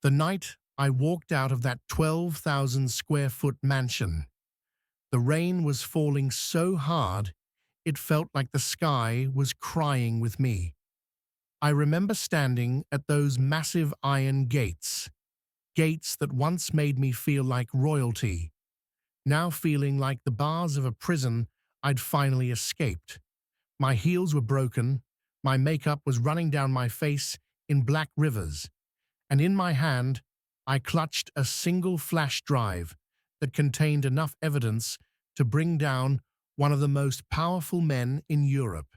The night I walked out of that 12,000 square foot mansion, the rain was falling so hard it felt like the sky was crying with me. I remember standing at those massive iron gates, gates that once made me feel like royalty, now feeling like the bars of a prison I'd finally escaped. My heels were broken, my makeup was running down my face in black rivers, and in my hand I clutched a single flash drive that contained enough evidence to bring down one of the most powerful men in Europe.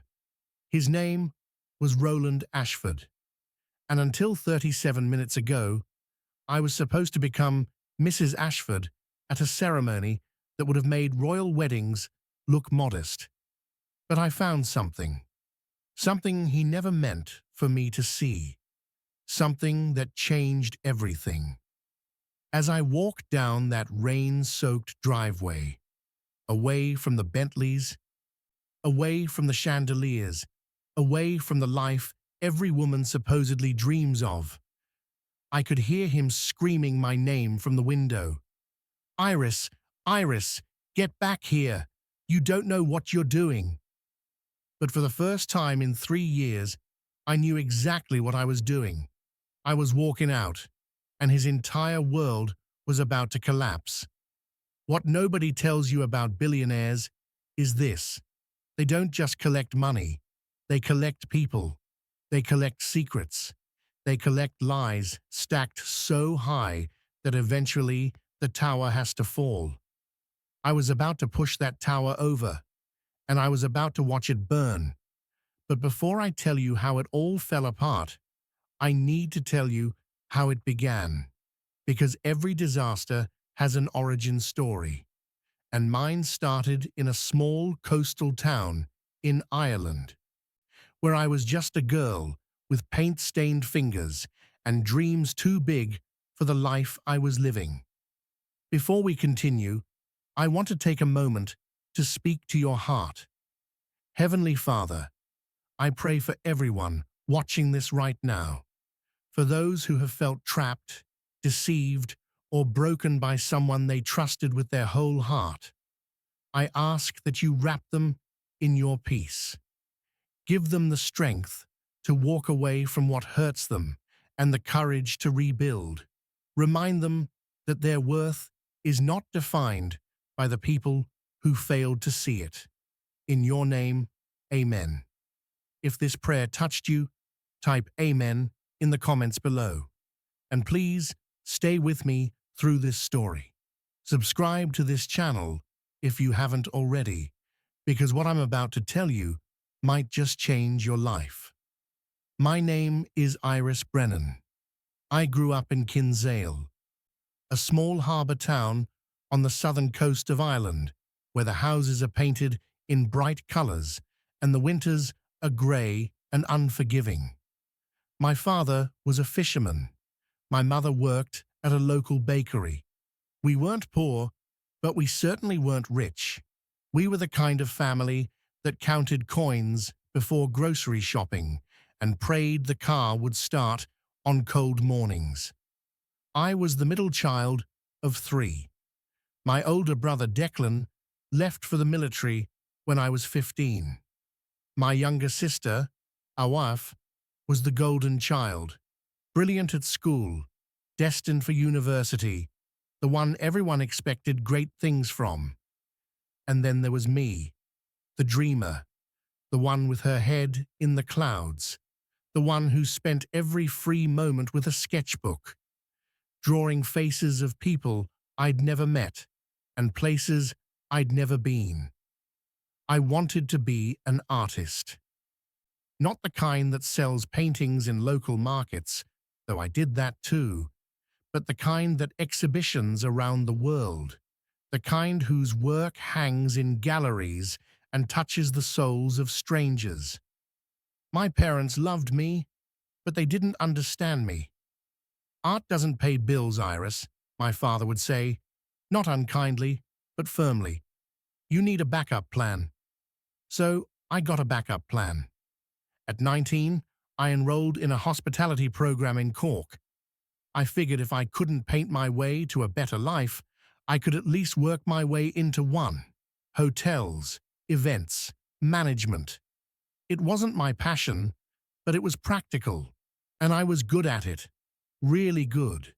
His name was Roland Ashford, and until 37 minutes ago, I was supposed to become Mrs. Ashford at a ceremony that would have made royal weddings look modest. But I found something he never meant for me to see, something that changed everything. As I walked down that rain-soaked driveway, away from the Bentleys, away from the chandeliers, away from the life every woman supposedly dreams of, I could hear him screaming my name from the window. "Iris, Iris, get back here. You don't know what you're doing." But for the first time in 3 years, I knew exactly what I was doing. I was walking out, and his entire world was about to collapse. What nobody tells you about billionaires is this: they don't just collect money, they collect people, they collect secrets, they collect lies stacked so high that eventually the tower has to fall. I was about to push that tower over, and I was about to watch it burn. But before I tell you how it all fell apart, I need to tell you how it began, because every disaster has an origin story, and mine started in a small coastal town in Ireland, where I was just a girl with paint-stained fingers and dreams too big for the life I was living. Before we continue, I want to take a moment to speak to your heart. Heavenly Father, I pray for everyone watching this right now, for those who have felt trapped, deceived, or broken by someone they trusted with their whole heart. I ask that you wrap them in your peace. Give them the strength to walk away from what hurts them and the courage to rebuild. Remind them that their worth is not defined by the people who failed to see it. In your name, amen. If this prayer touched you, type amen in the comments below. And please stay with me through this story. Subscribe to this channel if you haven't already, because what I'm about to tell you might just change your life. My name is Iris Brennan. I grew up in Kinsale, a small harbour town on the southern coast of Ireland, where the houses are painted in bright colours and the winters are grey and unforgiving. My father was a fisherman. My mother worked at a local bakery. We weren't poor, but we certainly weren't rich. We were the kind of family that counted coins before grocery shopping and prayed the car would start on cold mornings. I was the middle child of 3. My older brother Declan left for the military when I was 15. My younger sister, Awaf, was the golden child, brilliant at school, destined for university, the one everyone expected great things from. And then there was me, the dreamer, the one with her head in the clouds, the one who spent every free moment with a sketchbook, drawing faces of people I'd never met and places I'd never been. I wanted to be an artist. Not the kind that sells paintings in local markets, though I did that too, but the kind that exhibitions around the world, the kind whose work hangs in galleries and touches the souls of strangers. My parents loved me, but they didn't understand me. "Art doesn't pay bills, Iris," my father would say, not unkindly, but firmly. "You need a backup plan." So I got a backup plan. At 19, I enrolled in a hospitality program in Cork. I figured if I couldn't paint my way to a better life, I could at least work my way into one. Hotels, events, management. It wasn't my passion, but it was practical, and I was good at it. Really good.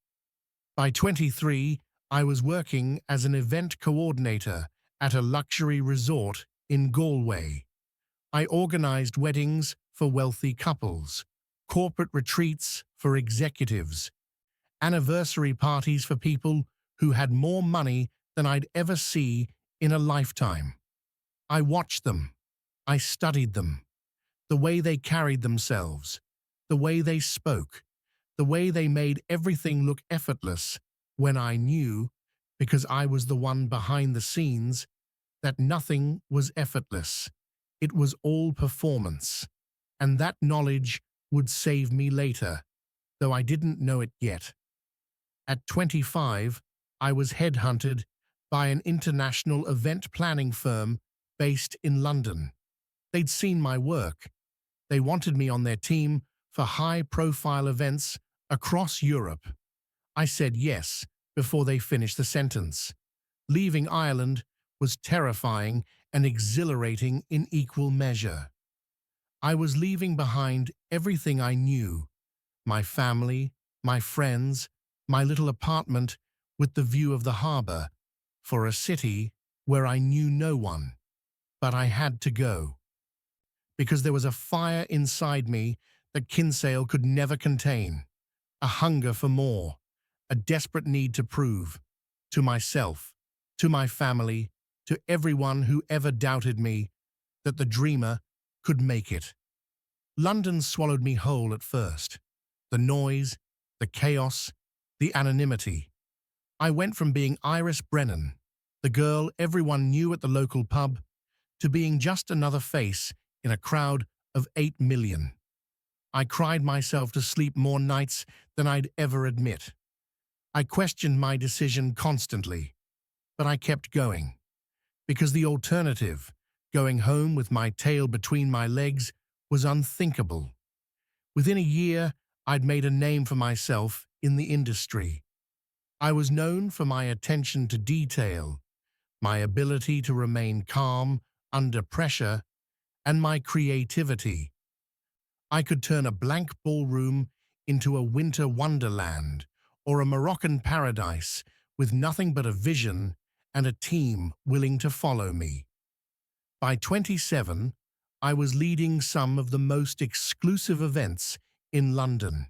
By 23, I was working as an event coordinator at a luxury resort in Galway. I organized weddings for wealthy couples, corporate retreats for executives, anniversary parties for people who had more money than I'd ever see in a lifetime. I watched them. I studied them. The way they carried themselves, the way they spoke, the way they made everything look effortless when I knew, because I was the one behind the scenes, that nothing was effortless. It was all performance. And that knowledge would save me later, though I didn't know it yet. At 25, I was headhunted by an international event planning firm based in London. They'd seen my work. They wanted me on their team for high-profile events across Europe. I said yes before they finished the sentence. Leaving Ireland was terrifying and exhilarating in equal measure. I was leaving behind everything I knew, my family, my friends, my little apartment with the view of the harbour, for a city where I knew no one. But I had to go, because there was a fire inside me that Kinsale could never contain, a hunger for more, a desperate need to prove, to myself, to my family, to everyone who ever doubted me, that the dreamer could make it. London swallowed me whole at first. The noise, the chaos, the anonymity. I went from being Iris Brennan, the girl everyone knew at the local pub, to being just another face in a crowd of 8 million. I cried myself to sleep more nights than I'd ever admit. I questioned my decision constantly, but I kept going, because the alternative, going home with my tail between my legs, was unthinkable. Within a year, I'd made a name for myself in the industry. I was known for my attention to detail, my ability to remain calm under pressure, and my creativity. I could turn a blank ballroom into a winter wonderland or a Moroccan paradise with nothing but a vision and a team willing to follow me. By 27, I was leading some of the most exclusive events in London,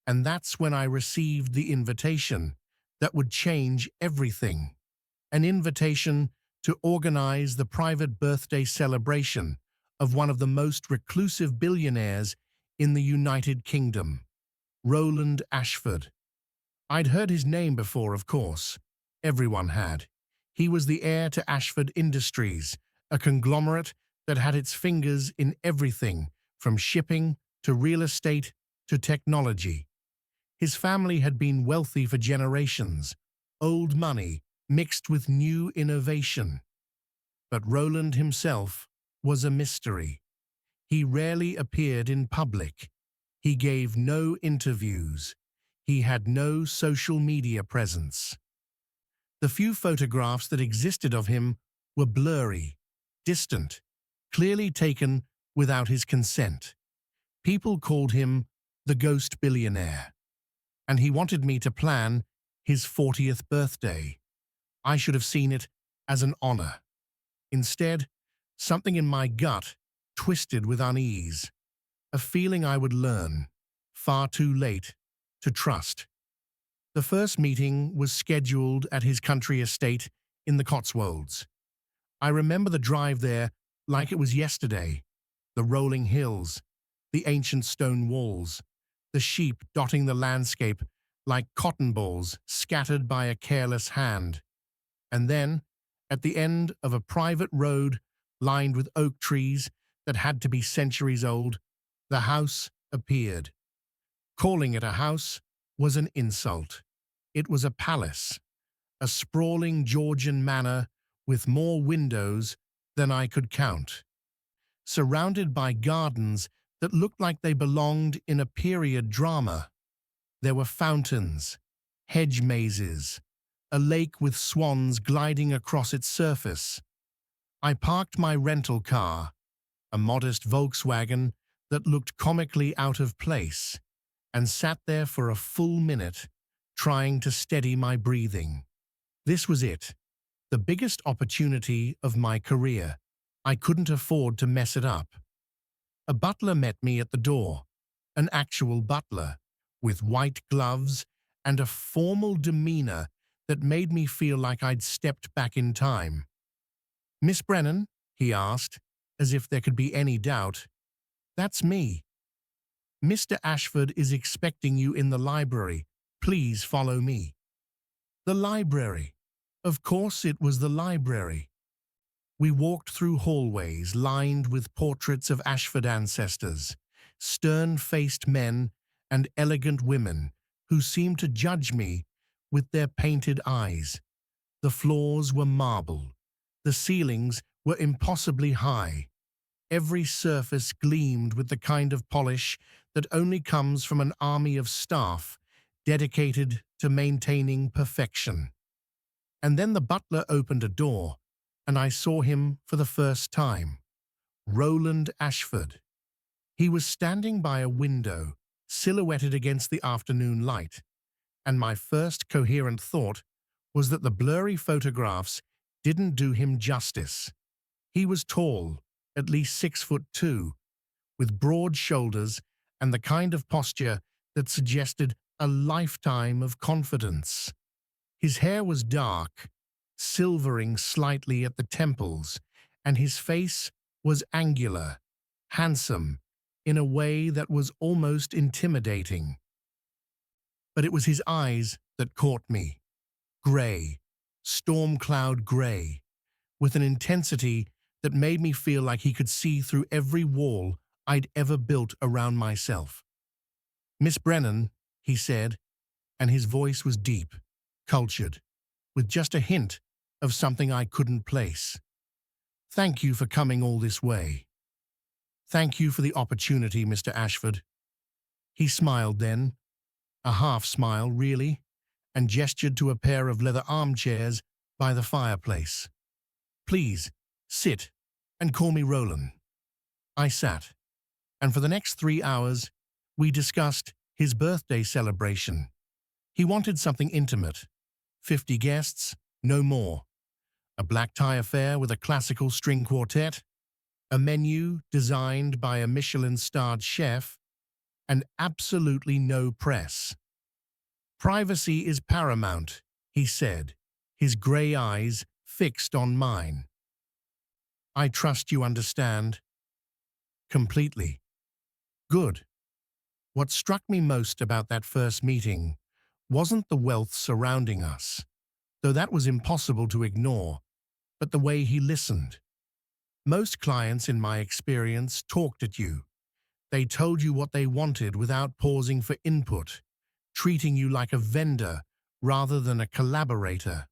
and that's when I received the invitation that would change everything. An invitation to organize the private birthday celebration of one of the most reclusive billionaires in the United Kingdom, Roland Ashford. I'd heard his name before, of course. Everyone had. He was the heir to Ashford Industries, a conglomerate that had its fingers in everything from shipping to real estate to technology. His family had been wealthy for generations, old money mixed with new innovation. But Roland himself was a mystery. He rarely appeared in public. He gave no interviews. He had no social media presence. The few photographs that existed of him were blurry, distant, clearly taken without his consent. People called him the ghost billionaire, and he wanted me to plan his 40th birthday. I should have seen it as an honor. Instead, something in my gut twisted with unease, a feeling I would learn, far too late, to trust. The first meeting was scheduled at his country estate in the Cotswolds. I remember the drive there like it was yesterday, the rolling hills, the ancient stone walls, the sheep dotting the landscape like cotton balls scattered by a careless hand. And then, at the end of a private road lined with oak trees that had to be centuries old, the house appeared. Calling it a house was an insult. It was a palace, a sprawling Georgian manor with more windows than I could count, surrounded by gardens that looked like they belonged in a period drama. There were fountains, hedge mazes, a lake with swans gliding across its surface. I parked my rental car, a modest Volkswagen that looked comically out of place, and sat there for a full minute, trying to steady my breathing. This was it, the biggest opportunity of my career. I couldn't afford to mess it up. A butler met me at the door, an actual butler, with white gloves and a formal demeanor that made me feel like I'd stepped back in time. "Miss Brennan?" he asked, as if there could be any doubt. "That's me. Mr. Ashford is expecting you in the library. Please follow me." The library. Of course it was the library. We walked through hallways lined with portraits of Ashford ancestors, stern-faced men and elegant women who seemed to judge me with their painted eyes. The floors were marble. The ceilings were impossibly high. Every surface gleamed with the kind of polish that only comes from an army of staff dedicated to maintaining perfection. And then the butler opened a door, and I saw him for the first time. Roland Ashford. He was standing by a window, silhouetted against the afternoon light, and my first coherent thought was that the blurry photographs didn't do him justice. He was tall, at least 6'2", with broad shoulders and the kind of posture that suggested a lifetime of confidence. His hair was dark, silvering slightly at the temples, and his face was angular, handsome, in a way that was almost intimidating. But it was his eyes that caught me. Grey, storm cloud grey, with an intensity that made me feel like he could see through every wall I'd ever built around myself. "Miss Brennan," he said, and his voice was deep, cultured, with just a hint of something I couldn't place. "Thank you for coming all this way. Thank you for the opportunity, Mr. Ashford." He smiled then, a half-smile really, and gestured to a pair of leather armchairs by the fireplace. "Please, sit, and call me Roland." I sat, and for the next 3 hours, we discussed his birthday celebration. He wanted something intimate. 50 guests, no more. A black tie affair with a classical string quartet, a menu designed by a Michelin-starred chef, and absolutely no press. "Privacy is paramount," he said, his grey eyes fixed on mine. "I trust you understand." "Completely." "Good." What struck me most about that first meeting wasn't the wealth surrounding us, though that was impossible to ignore, but the way he listened. Most clients, in my experience, talked at you. They told you what they wanted without pausing for input, treating you like a vendor rather than a collaborator.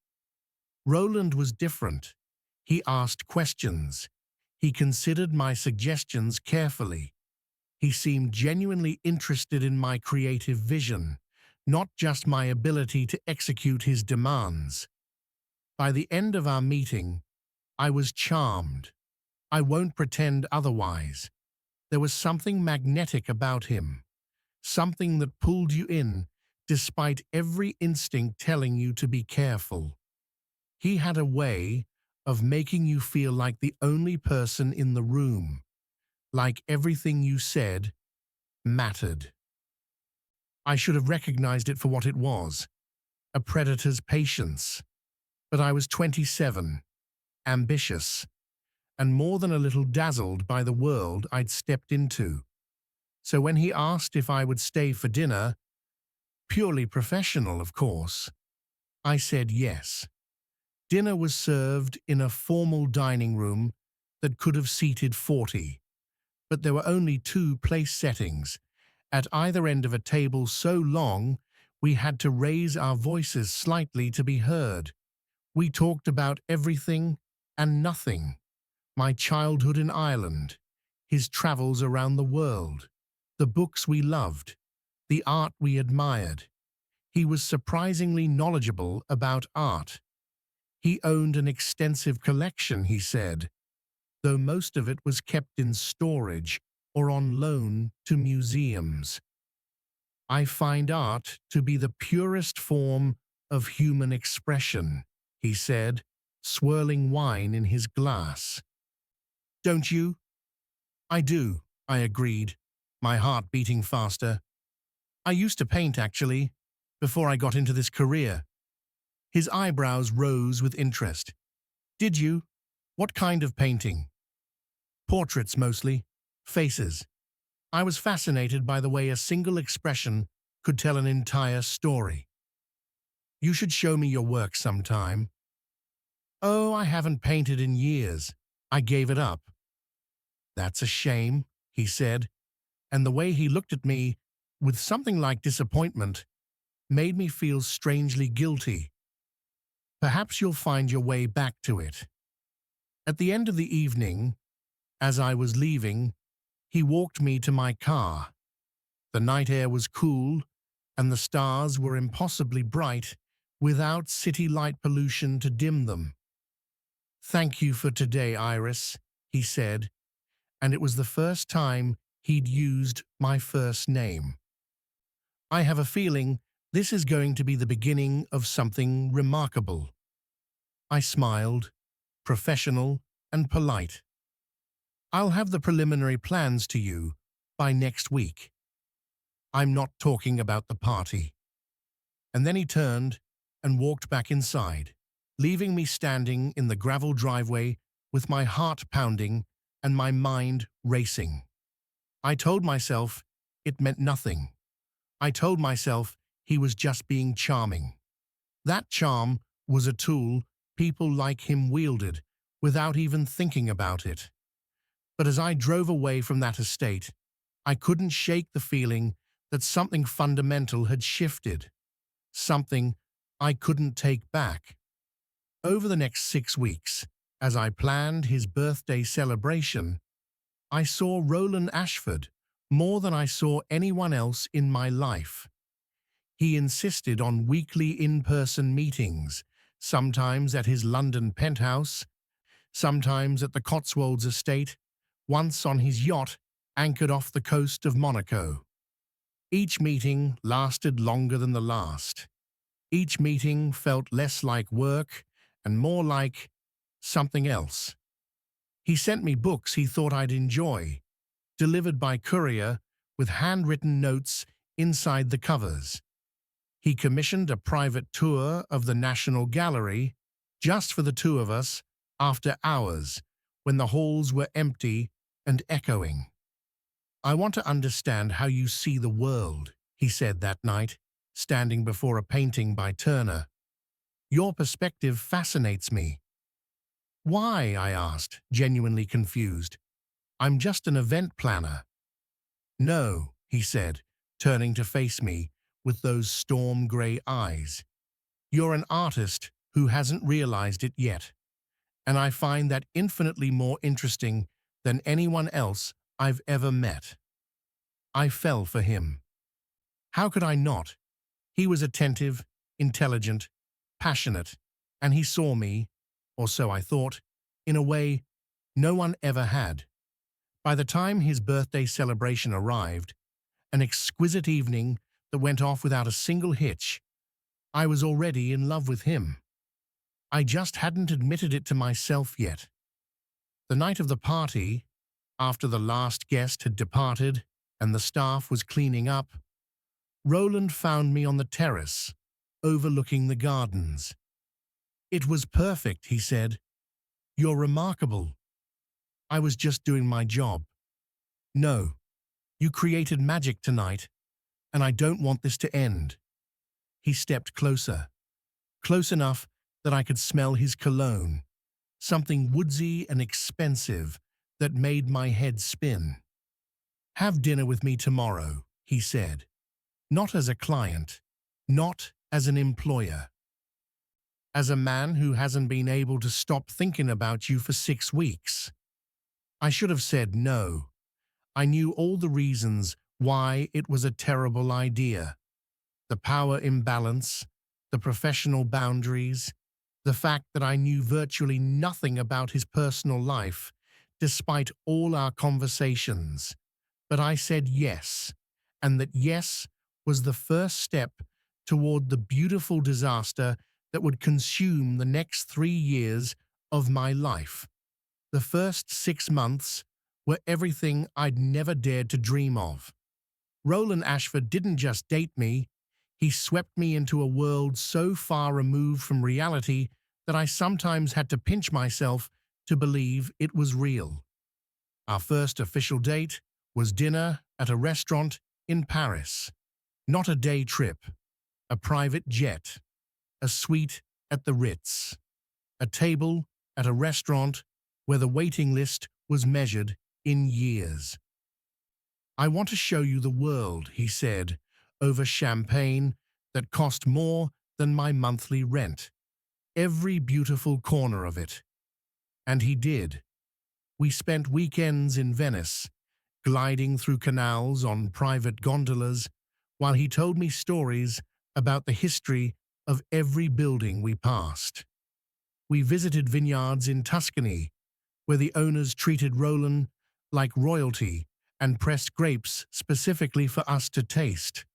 Roland was different. He asked questions. He considered my suggestions carefully. He seemed genuinely interested in my creative vision, not just my ability to execute his demands. By the end of our meeting, I was charmed. I won't pretend otherwise. There was something magnetic about him, something that pulled you in despite every instinct telling you to be careful. He had a way of making you feel like the only person in the room, like everything you said mattered. I should have recognized it for what it was, a predator's patience. But I was 27, ambitious, and more than a little dazzled by the world I'd stepped into. So when he asked if I would stay for dinner, purely professional, of course, I said yes. Dinner was served in a formal dining room that could have seated 40, but there were only 2 place settings, at either end of a table so long we had to raise our voices slightly to be heard. We talked about everything and nothing. My childhood in Ireland, his travels around the world, the books we loved, the art we admired. He was surprisingly knowledgeable about art. He owned an extensive collection, he said, though most of it was kept in storage or on loan to museums. I find art to be the purest form of human expression, he said, swirling wine in his glass. Don't you? I do, I agreed, my heart beating faster. I used to paint, actually, before I got into this career. His eyebrows rose with interest. Did you? What kind of painting? Portraits mostly. Faces. I was fascinated by the way a single expression could tell an entire story. You should show me your work sometime. Oh, I haven't painted in years. I gave it up. That's a shame, he said, and the way he looked at me, with something like disappointment, made me feel strangely guilty. Perhaps you'll find your way back to it. At the end of the evening, as I was leaving, he walked me to my car. The night air was cool, and the stars were impossibly bright without city light pollution to dim them. Thank you for today, Iris, he said, and it was the first time he'd used my first name. I have a feeling this is going to be the beginning of something remarkable. I smiled, professional and polite. I'll have the preliminary plans to you by next week. I'm not talking about the party. And then he turned and walked back inside, leaving me standing in the gravel driveway with my heart pounding and my mind racing. I told myself it meant nothing. I told myself he was just being charming. That charm was a tool people like him wielded without even thinking about it. But as I drove away from that estate, I couldn't shake the feeling that something fundamental had shifted, something I couldn't take back. Over the next 6 weeks, as I planned his birthday celebration, I saw Roland Ashford more than I saw anyone else in my life. He insisted on weekly in-person meetings, sometimes at his London penthouse, sometimes at the Cotswolds estate, once on his yacht anchored off the coast of Monaco. Each meeting lasted longer than the last. Each meeting felt less like work and more like something else. He sent me books he thought I'd enjoy, delivered by courier with handwritten notes inside the covers. He commissioned a private tour of the National Gallery just for the two of us after hours when the halls were empty and echoing. I want to understand how you see the world, he said that night, standing before a painting by Turner. Your perspective fascinates me. Why? I asked, genuinely confused. I'm just an event planner. No, he said, turning to face me with those storm-gray eyes. You're an artist who hasn't realized it yet, and I find that infinitely more interesting than anyone else I've ever met. I fell for him. How could I not? He was attentive, intelligent, passionate, and he saw me, or so I thought, in a way no one ever had. By the time his birthday celebration arrived, an exquisite evening that went off without a single hitch, I was already in love with him. I just hadn't admitted it to myself yet. The night of the party, after the last guest had departed and the staff was cleaning up, Roland found me on the terrace, overlooking the gardens. It was perfect, he said. You're remarkable. I was just doing my job. No, you created magic tonight, and I don't want this to end. He stepped closer, close enough that I could smell his cologne, something woodsy and expensive that made my head spin. Have dinner with me tomorrow, he said. Not as a client, not as an employer. As a man who hasn't been able to stop thinking about you for 6 weeks. I should have said no. I knew all the reasons why it was a terrible idea. The power imbalance, the professional boundaries, the fact that I knew virtually nothing about his personal life, despite all our conversations. But I said yes, and that yes was the first step toward the beautiful disaster that would consume the next 3 years of my life. The first 6 months were everything I'd never dared to dream of. Roland Ashford didn't just date me, he swept me into a world so far removed from reality that I sometimes had to pinch myself to believe it was real. Our first official date was dinner at a restaurant in Paris. Not a day trip, a private jet, a suite at the Ritz, a table at a restaurant where the waiting list was measured in years. "I want to show you the world," he said, over champagne that cost more than my monthly rent. Every beautiful corner of it. And he did. We spent weekends in Venice, gliding through canals on private gondolas, while he told me stories about the history of every building we passed. We visited vineyards in Tuscany, where the owners treated Roland like royalty and pressed grapes specifically for us to taste.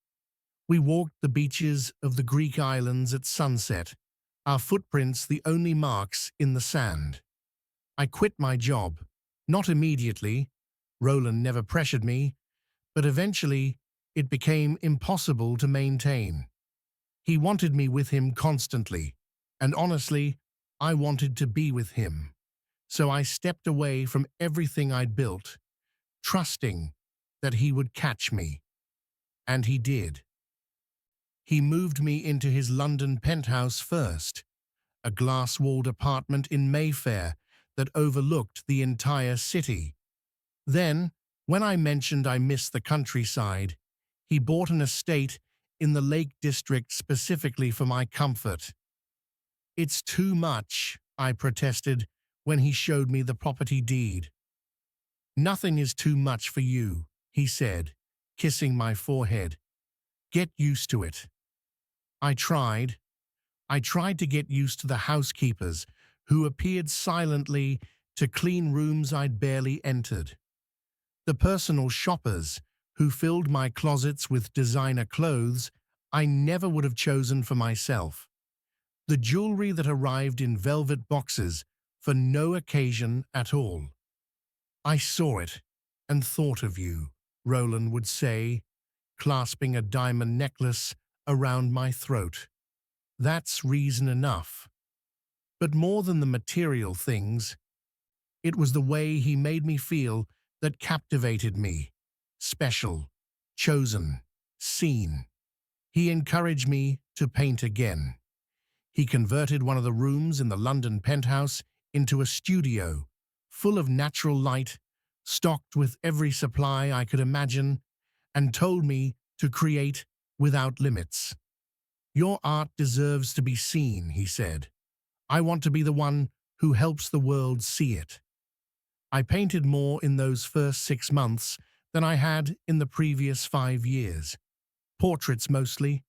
We walked the beaches of the Greek islands at sunset, our footprints the only marks in the sand. I quit my job, not immediately. Roland never pressured me, but eventually it became impossible to maintain. He wanted me with him constantly, and honestly, I wanted to be with him. So I stepped away from everything I'd built, trusting that he would catch me. And he did. He moved me into his London penthouse first, a glass-walled apartment in Mayfair that overlooked the entire city. Then, when I mentioned I missed the countryside, he bought an estate in the Lake District specifically for my comfort. "It's too much," I protested when he showed me the property deed. "Nothing is too much for you," he said, kissing my forehead. "Get used to it." I tried. I tried to get used to the housekeepers who appeared silently to clean rooms I'd barely entered. The personal shoppers who filled my closets with designer clothes I never would have chosen for myself. The jewelry that arrived in velvet boxes for no occasion at all. "I saw it and thought of you," Roland would say, clasping a diamond necklace around my throat. "That's reason enough." But more than the material things, it was the way he made me feel that captivated me. Special, chosen, seen. He encouraged me to paint again. He converted one of the rooms in the London penthouse into a studio, full of natural light, stocked with every supply I could imagine, and told me to create without limits. "Your art deserves to be seen," he said. "I want to be the one who helps the world see it." I painted more in those first 6 months than I had in the previous 5 years. Portraits mostly,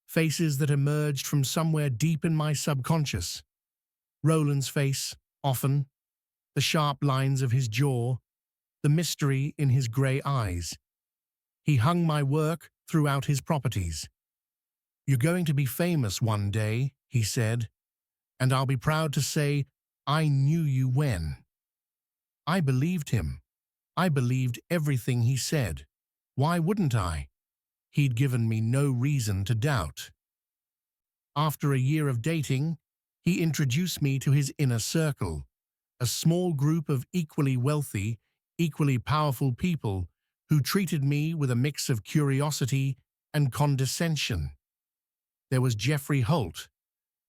faces that emerged from somewhere deep in my subconscious. Roland's face, often, the sharp lines of his jaw, the mystery in his grey eyes. He hung my work throughout his properties. "You're going to be famous one day," he said, "and I'll be proud to say I knew you when." I believed him. I believed everything he said. Why wouldn't I? He'd given me no reason to doubt. After a year of dating, he introduced me to his inner circle, a small group of equally wealthy, equally powerful people who treated me with a mix of curiosity and condescension. There was Jeffrey Holt,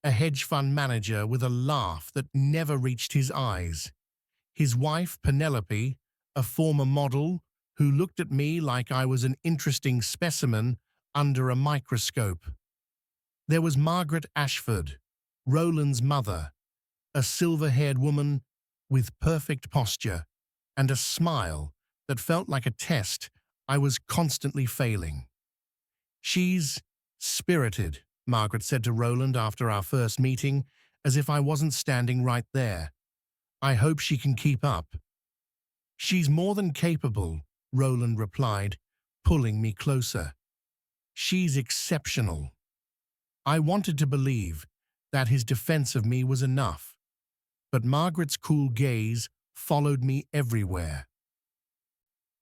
a hedge fund manager with a laugh that never reached his eyes. His wife, Penelope, a former model who looked at me like I was an interesting specimen under a microscope. There was Margaret Ashford, Roland's mother, a silver-haired woman with perfect posture and a smile that felt like a test I was constantly failing. She's spirited, Margaret said to Roland after our first meeting, as if I wasn't standing right there. I hope she can keep up. She's more than capable, Roland replied, pulling me closer. She's exceptional. I wanted to believe that his defense of me was enough, but Margaret's cool gaze followed me everywhere,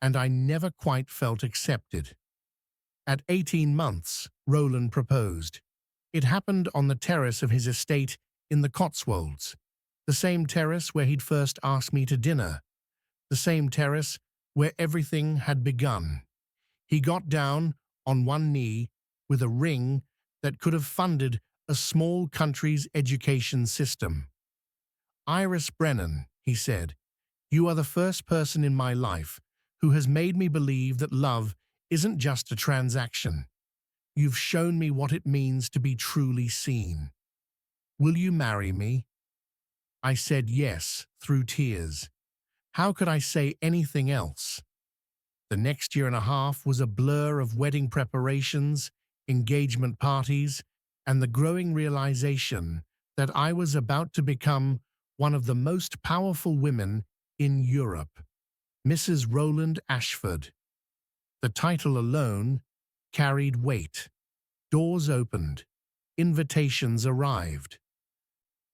and I never quite felt accepted. At 18 months, Roland proposed. It happened on the terrace of his estate in the Cotswolds, the same terrace where he'd first asked me to dinner, the same terrace where everything had begun. He got down on one knee with a ring that could have funded a small country's education system. "Iris Brennan," he said, "you are the first person in my life who has made me believe that love isn't just a transaction. You've shown me what it means to be truly seen. Will you marry me?" I said yes, through tears. How could I say anything else? The next year and a half was a blur of wedding preparations, engagement parties, and the growing realization that I was about to become one of the most powerful women in Europe, Mrs. Roland Ashford. The title alone carried weight. Doors opened. Invitations arrived.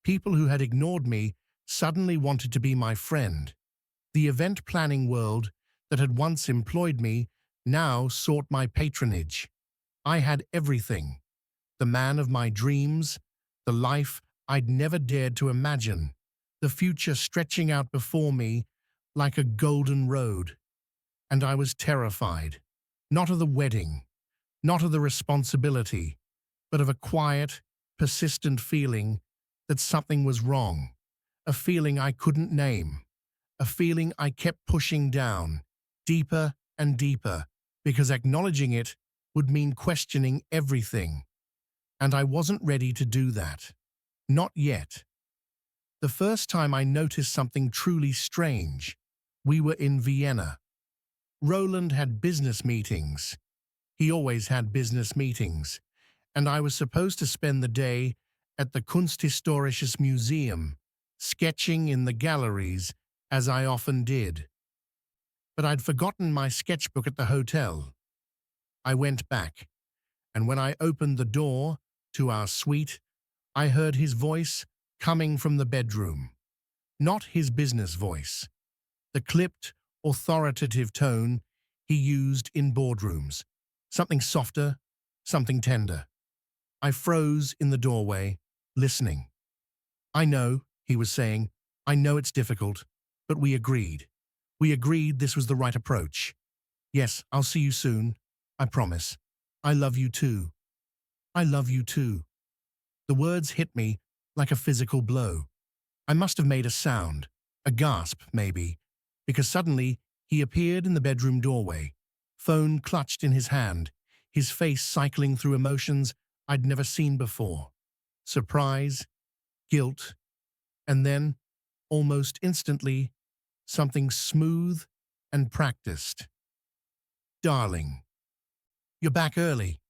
People who had ignored me suddenly wanted to be my friend. The event planning world that had once employed me now sought my patronage. I had everything. The man of my dreams, the life I'd never dared to imagine, the future stretching out before me like a golden road. And I was terrified, not of the wedding, not of the responsibility, but of a quiet, persistent feeling that something was wrong, a feeling I couldn't name, a feeling I kept pushing down, deeper and deeper, because acknowledging it would mean questioning everything. And I wasn't ready to do that. Not yet. The first time I noticed something truly strange, we were in Vienna. Roland had business meetings. He always had business meetings, and I was supposed to spend the day at the Kunsthistorisches Museum, sketching in the galleries, as I often did. But I'd forgotten my sketchbook at the hotel. I went back, and when I opened the door to our suite, I heard his voice coming from the bedroom. Not his business voice, the clipped, authoritative tone he used in boardrooms. Something softer, something tender. I froze in the doorway, listening. "I know," he was saying, "I know it's difficult, but we agreed. We agreed this was the right approach. Yes, I'll see you soon. I promise. I love you too. I love you too." The words hit me like a physical blow. I must have made a sound, a gasp maybe, because suddenly he appeared in the bedroom doorway, phone clutched in his hand, his face cycling through emotions I'd never seen before. Surprise, guilt, and then, almost instantly, something smooth and practiced. "Darling, you're back early.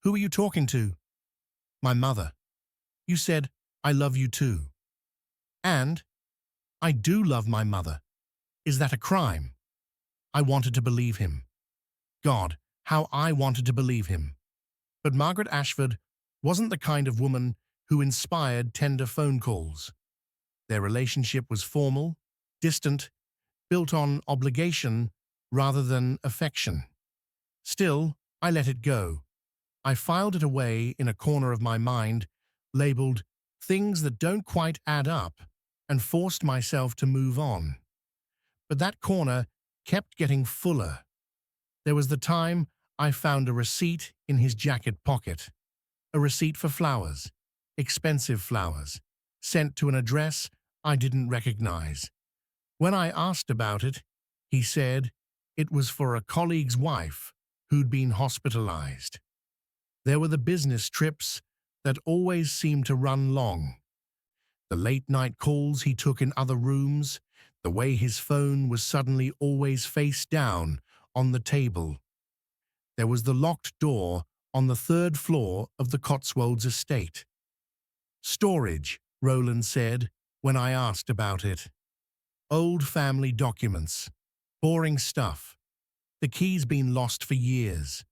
Who are you talking to?" "My mother. You said, 'I love you too.'" "And I do love my mother. Is that a crime?" I wanted to believe him. God, how I wanted to believe him. But Margaret Ashford wasn't the kind of woman who inspired tender phone calls. Their relationship was formal, distant, built on obligation rather than affection. Still, I let it go. I filed it away in a corner of my mind, labeled "things that don't quite add up," and forced myself to move on. But that corner kept getting fuller. There was the time I found a receipt in his jacket pocket, a receipt for flowers, expensive flowers, sent to an address I didn't recognize. When I asked about it, he said it was for a colleague's wife who'd been hospitalized. There were the business trips that always seemed to run long, the late-night calls he took in other rooms, the way his phone was suddenly always face down on the table. There was the locked door on the third floor of the Cotswolds estate. Storage, Roland said when I asked about it. Old family documents. Boring stuff. The key's been lost for years.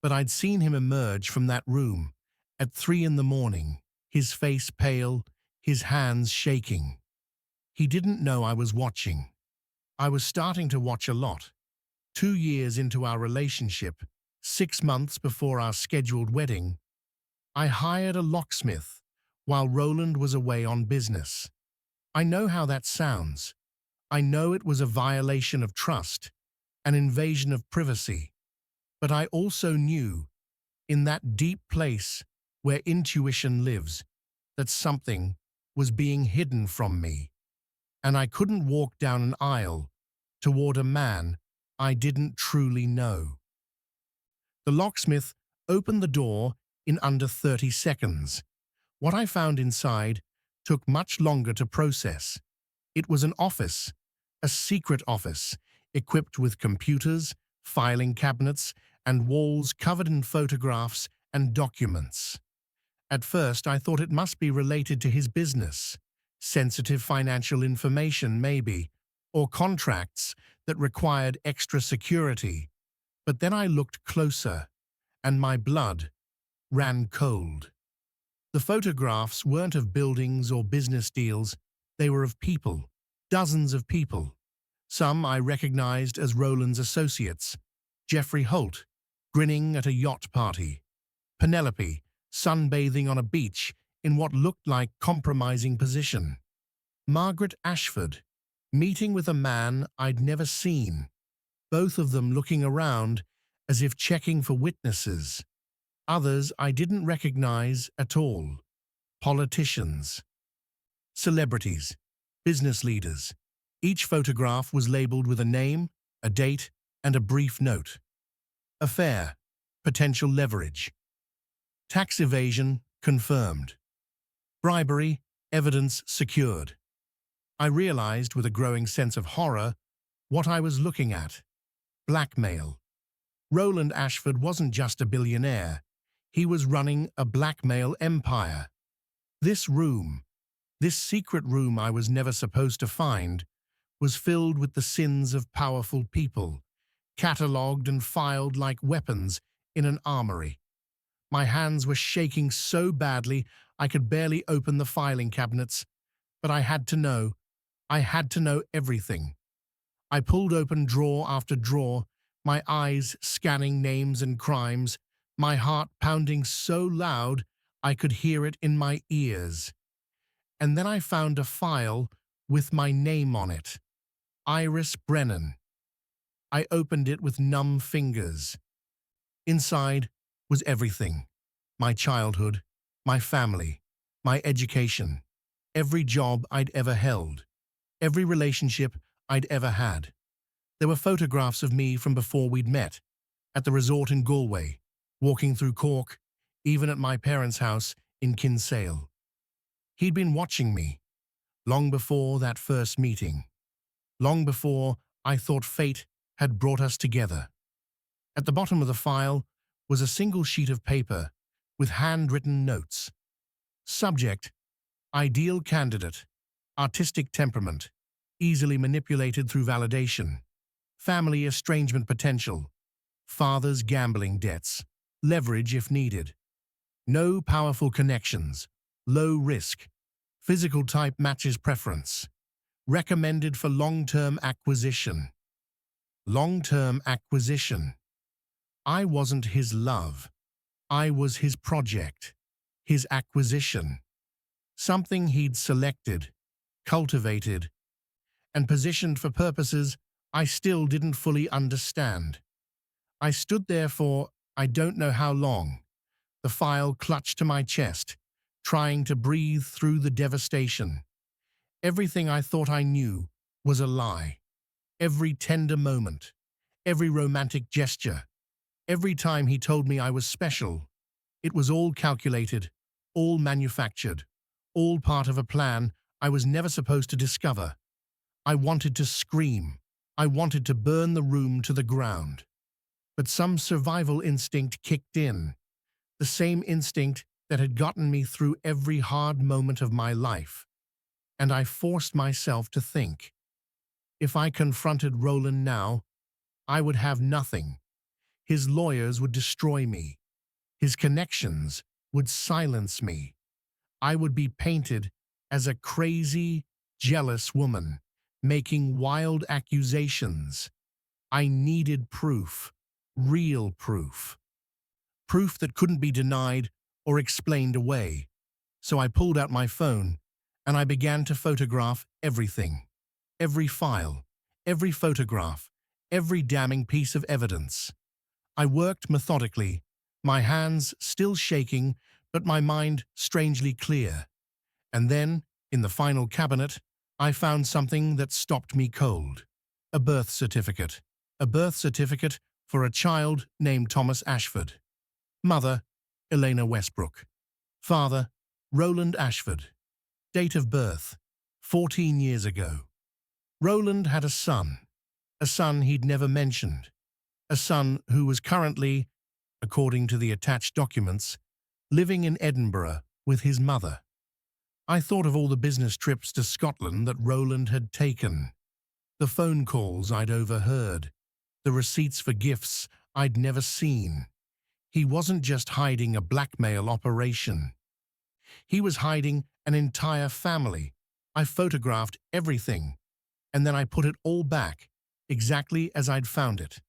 But I'd seen him emerge from that room at 3 in the morning, his face pale, his hands shaking. He didn't know I was watching. I was starting to watch a lot. 2 years into our relationship, 6 months before our scheduled wedding, I hired a locksmith while Roland was away on business. I know how that sounds. I know it was a violation of trust, an invasion of privacy. But I also knew, in that deep place where intuition lives, that something was being hidden from me, and I couldn't walk down an aisle toward a man I didn't truly know. The locksmith opened the door in under 30 seconds. What I found inside took much longer to process. It was an office, a secret office, equipped with computers, filing cabinets, and walls covered in photographs and documents. At first, I thought it must be related to his business, sensitive financial information maybe, or contracts that required extra security. But then I looked closer, and my blood ran cold. The photographs weren't of buildings or business deals, they were of people, dozens of people. Some I recognized as Roland's associates. Jeffrey Holt, grinning at a yacht party. Penelope, sunbathing on a beach in what looked like compromising position. Margaret Ashford, meeting with a man I'd never seen, both of them looking around as if checking for witnesses. Others I didn't recognize at all. Politicians. Celebrities. Business leaders. Each photograph was labeled with a name, a date, and a brief note. Affair. Potential leverage. Tax evasion confirmed. Bribery. Evidence secured. I realized with a growing sense of horror what I was looking at. Blackmail. Roland Ashford wasn't just a billionaire. He was running a blackmail empire. This room, this secret room I was never supposed to find, was filled with the sins of powerful people, catalogued and filed like weapons in an armory. My hands were shaking so badly I could barely open the filing cabinets, but I had to know. I had to know everything. I pulled open drawer after drawer, my eyes scanning names and crimes, my heart pounding so loud I could hear it in my ears. And then I found a file with my name on it. Iris Brennan. I opened it with numb fingers. Inside was everything. My childhood, my family, my education, every job I'd ever held, every relationship I'd ever had. There were photographs of me from before we'd met, at the resort in Galway, walking through Cork, even at my parents' house in Kinsale. He'd been watching me, long before that first meeting, long before I thought fate had brought us together. At the bottom of the file was a single sheet of paper with handwritten notes. Subject: ideal candidate, artistic temperament, easily manipulated through validation, family estrangement potential, father's gambling debts, leverage if needed, no powerful connections, low risk, physical type matches preference, recommended for long-term acquisition. Long-term acquisition. I wasn't his love. I was his project, his acquisition. Something he'd selected, cultivated, and positioned for purposes I still didn't fully understand. I stood there for I don't know how long, the file clutched to my chest, trying to breathe through the devastation. Everything I thought I knew was a lie. Every tender moment, every romantic gesture, every time he told me I was special, it was all calculated, all manufactured, all part of a plan I was never supposed to discover. I wanted to scream. I wanted to burn the room to the ground. But some survival instinct kicked in, the same instinct that had gotten me through every hard moment of my life. And I forced myself to think. If I confronted Roland now, I would have nothing. His lawyers would destroy me. His connections would silence me. I would be painted as a crazy, jealous woman, making wild accusations. I needed proof, real proof. Proof that couldn't be denied or explained away. So I pulled out my phone and I began to photograph everything. Every file, every photograph, every damning piece of evidence. I worked methodically, my hands still shaking, but my mind strangely clear. And then, in the final cabinet, I found something that stopped me cold. A birth certificate. A birth certificate for a child named Thomas Ashford. Mother, Elena Westbrook. Father, Roland Ashford. Date of birth, 14 years ago. Roland had a son he'd never mentioned, a son who was currently, according to the attached documents, living in Edinburgh with his mother. I thought of all the business trips to Scotland that Roland had taken, the phone calls I'd overheard, the receipts for gifts I'd never seen. He wasn't just hiding a blackmail operation. He was hiding an entire family. I photographed everything, and then I put it all back, exactly as I'd found it.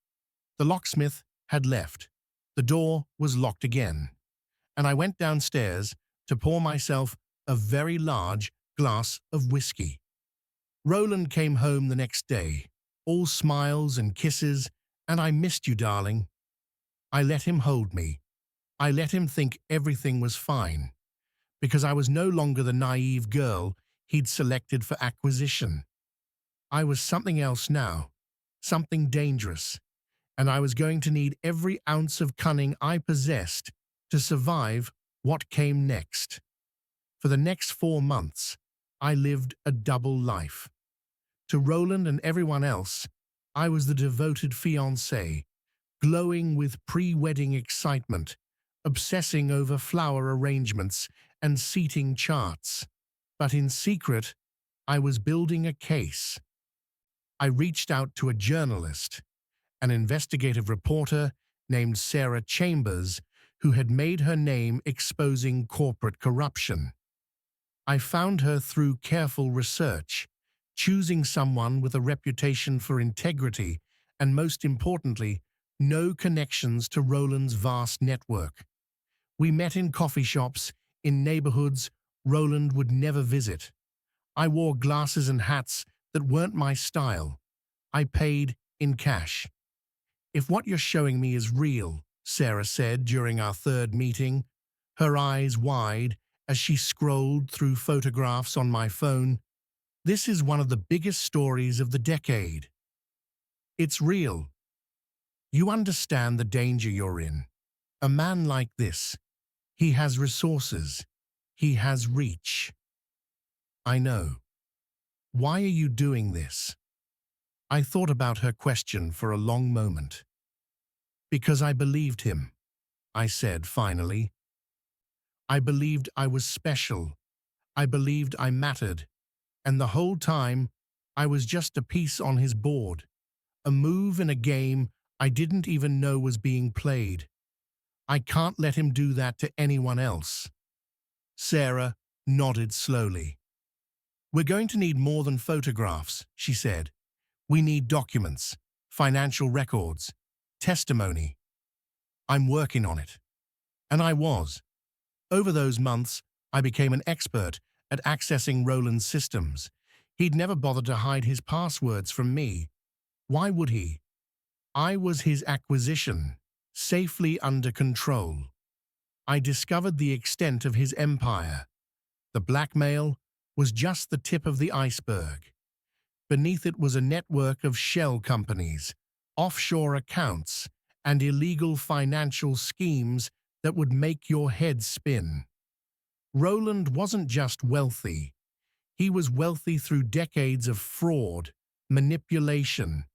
The locksmith had left. The door was locked again, and I went downstairs to pour myself a very large glass of whiskey. Roland came home the next day, all smiles and kisses, and "I missed you, darling." I let him hold me. I let him think everything was fine, because I was no longer the naive girl he'd selected for acquisition. I was something else now, something dangerous, and I was going to need every ounce of cunning I possessed to survive what came next. For the next 4 months, I lived a double life. To Roland and everyone else, I was the devoted fiancé, glowing with pre-wedding excitement, obsessing over flower arrangements and seating charts. But in secret, I was building a case. I reached out to a journalist, an investigative reporter named Sarah Chambers, who had made her name exposing corporate corruption. I found her through careful research, choosing someone with a reputation for integrity and, most importantly, no connections to Roland's vast network. We met in coffee shops, in neighborhoods Roland would never visit. I wore glasses and hats that weren't my style. I paid in cash. "If what you're showing me is real," Sarah said during our third meeting, her eyes wide as she scrolled through photographs on my phone, "this is one of the biggest stories of the decade. It's real. You understand the danger you're in. A man like this, he has resources. He has reach." "I know. Why are you doing this?" I thought about her question for a long moment. "Because I believed him," I said finally. "I believed I was special. I believed I mattered. And the whole time, I was just a piece on his board, a move in a game I didn't even know was being played. I can't let him do that to anyone else." Sarah nodded slowly. "We're going to need more than photographs," she said. "We need documents, financial records, testimony." "I'm working on it." And I was. Over those months, I became an expert at accessing Roland's systems. He'd never bothered to hide his passwords from me. Why would he? I was his acquisition, safely under control. I discovered the extent of his empire. The blackmail was just the tip of the iceberg. Beneath it was a network of shell companies, offshore accounts, and illegal financial schemes that would make your head spin. Roland wasn't just wealthy. He was wealthy through decades of fraud, manipulation,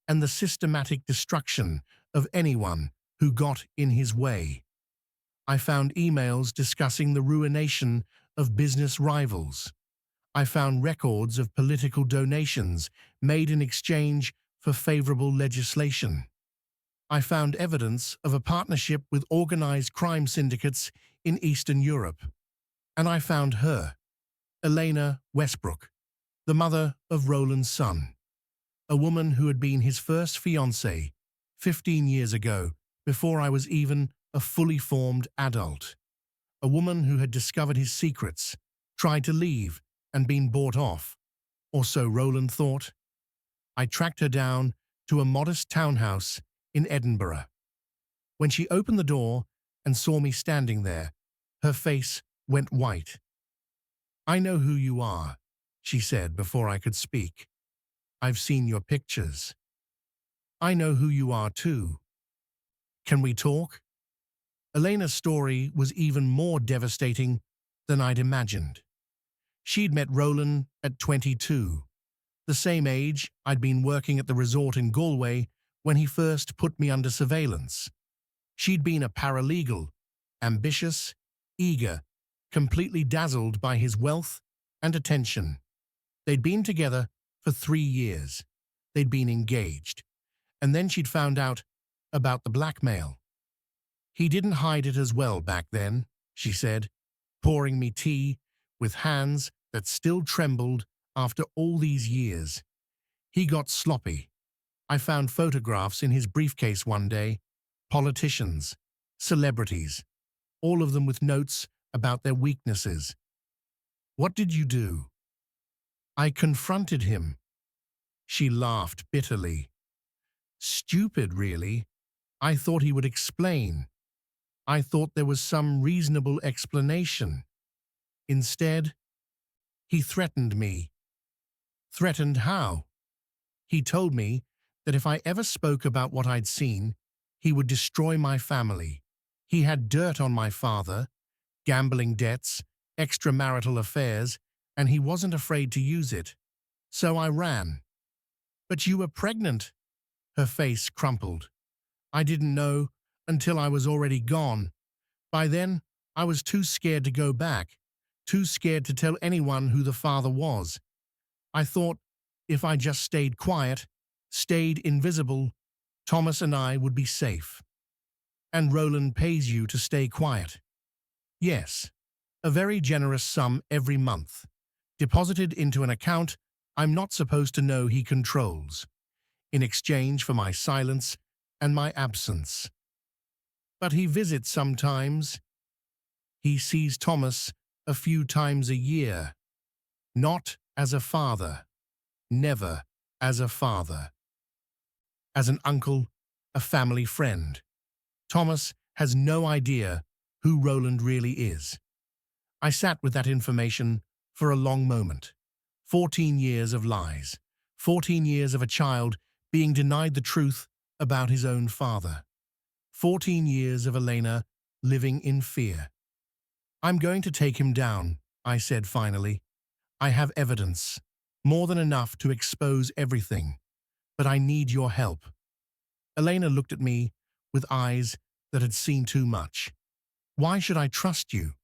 and the systematic destruction of anyone who got in his way. I found emails discussing the ruination of business rivals. I found records of political donations made in exchange for favorable legislation. I found evidence of a partnership with organized crime syndicates in Eastern Europe. And I found her, Elena Westbrook, the mother of Roland's son, a woman who had been his first fiancée 15 years ago, before I was even a fully formed adult. A woman who had discovered his secrets, tried to leave, and been bought off. Or so Roland thought. I tracked her down to a modest townhouse in Edinburgh. When she opened the door and saw me standing there, her face went white. "I know who you are," she said before I could speak. "I've seen your pictures. I know who you are too. Can we talk?" Elena's story was even more devastating than I'd imagined. She'd met Roland at 22, the same age I'd been working at the resort in Galway when he first put me under surveillance. She'd been a paralegal, ambitious, eager, completely dazzled by his wealth and attention. They'd been together for 3 years. They'd been engaged. And then she'd found out about the blackmail. "He didn't hide it as well back then," she said, pouring me tea with hands that still trembled after all these years. "He got sloppy. I found photographs in his briefcase one day, politicians, celebrities, all of them with notes about their weaknesses. What did you do?" "I confronted him." She laughed bitterly. "Stupid, really. I thought he would explain. I thought there was some reasonable explanation. Instead, he threatened me." "Threatened how?" "He told me that if I ever spoke about what I'd seen, he would destroy my family. He had dirt on my father, gambling debts, extramarital affairs, and he wasn't afraid to use it. So I ran." "But you were pregnant." Her face crumpled. "I didn't know until I was already gone. By then, I was too scared to go back, too scared to tell anyone who the father was. I thought if I just stayed quiet, stayed invisible, Thomas and I would be safe." "And Roland pays you to stay quiet?" "Yes, a very generous sum every month, deposited into an account I'm not supposed to know he controls, in exchange for my silence and my absence. But he visits sometimes. He sees Thomas a few times a year. Not as a father. Never as a father. As an uncle, a family friend. Thomas has no idea who Roland really is." I sat with that information for a long moment. 14 years of lies. 14 years of a child being denied the truth about his own father. 14 years of Elena living in fear. "I'm going to take him down," I said finally. "I have evidence, more than enough to expose everything, but I need your help." Elena looked at me with eyes that had seen too much. "Why should I trust you?"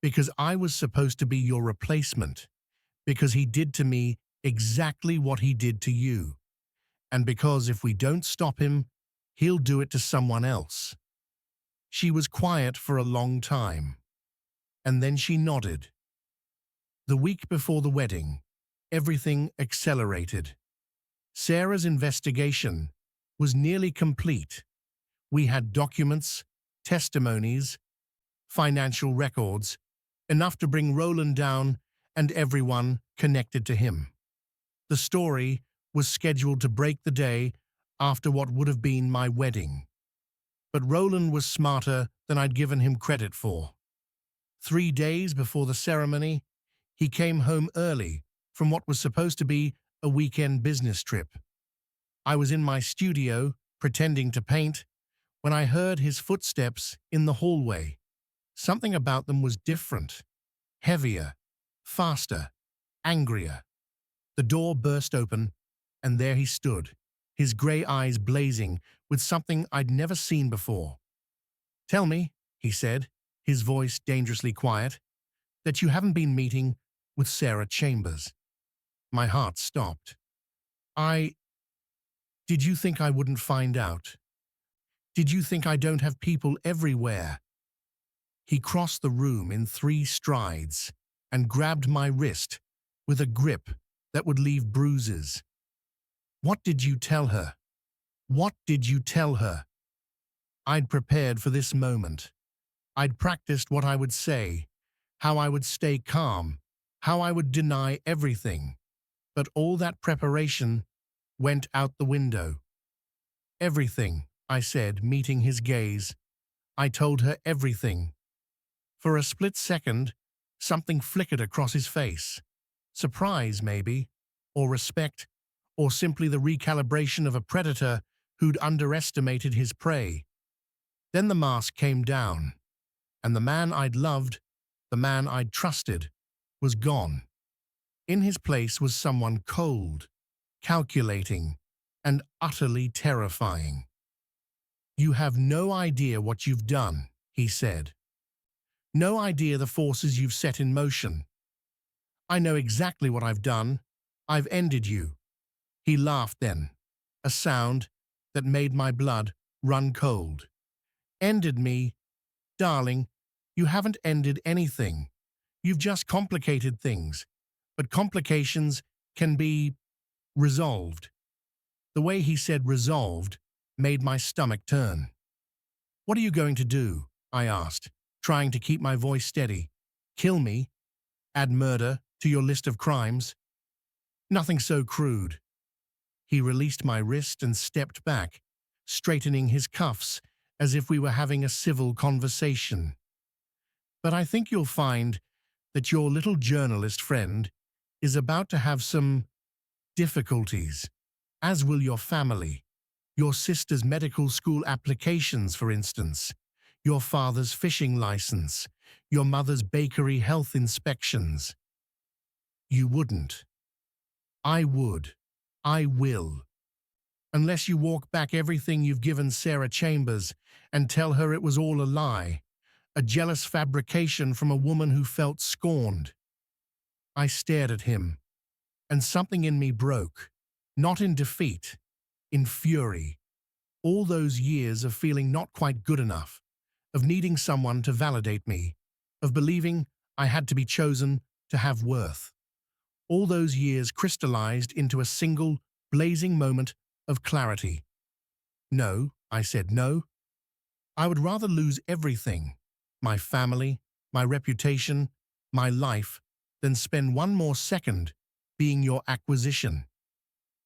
"Because I was supposed to be your replacement. Because he did to me exactly what he did to you. And because if we don't stop him, he'll do it to someone else." She was quiet for a long time. And then she nodded. The week before the wedding, everything accelerated. Sarah's investigation was nearly complete. We had documents, testimonies, financial records, enough to bring Roland down and everyone connected to him. The story was scheduled to break the day after what would have been my wedding. But Roland was smarter than I'd given him credit for. 3 days before the ceremony, he came home early from what was supposed to be a weekend business trip. I was in my studio, pretending to paint, when I heard his footsteps in the hallway. Something about them was different, heavier, faster, angrier. The door burst open, and there he stood, his grey eyes blazing with something I'd never seen before. "Tell me," he said, his voice dangerously quiet, "that you haven't been meeting with Sarah Chambers." My heart stopped. I... Did you think I wouldn't find out? Did you think I don't have people everywhere?" He crossed the room in 3 strides and grabbed my wrist with a grip that would leave bruises. "What did you tell her? What did you tell her?" I'd prepared for this moment. I'd practiced what I would say, how I would stay calm, how I would deny everything. But all that preparation went out the window. "Everything," I said, meeting his gaze. I told her everything. For a split second, something flickered across his face. Surprise, maybe, or respect, or simply the recalibration of a predator who'd underestimated his prey. Then the mask came down, and the man I'd loved, the man I'd trusted, was gone. In his place was someone cold, calculating, and utterly terrifying. "You have no idea what you've done," he said. "No idea the forces you've set in motion. I know exactly what I've done. I've ended you." He laughed then, a sound that made my blood run cold. "Ended me? Darling, you haven't ended anything. You've just complicated things. But complications can be resolved." The way he said resolved made my stomach turn. "What are you going to do?" I asked, trying to keep my voice steady. "Kill me? Add murder to your list of crimes?" "Nothing so crude." He released my wrist and stepped back, straightening his cuffs as if we were having a civil conversation. "But I think you'll find that your little journalist friend is about to have some difficulties, as will your family. Your sister's medical school applications, for instance, your father's fishing license, your mother's bakery health inspections." "You wouldn't." "I would. I will. Unless you walk back everything you've given Sarah Chambers and tell her it was all a lie, a jealous fabrication from a woman who felt scorned." I stared at him, and something in me broke, not in defeat, in fury. All those years of feeling not quite good enough, of needing someone to validate me, of believing I had to be chosen to have worth. All those years crystallized into a single, blazing moment of clarity. "No," I said, "no. I would rather lose everything, my family, my reputation, my life, than spend one more second being your acquisition."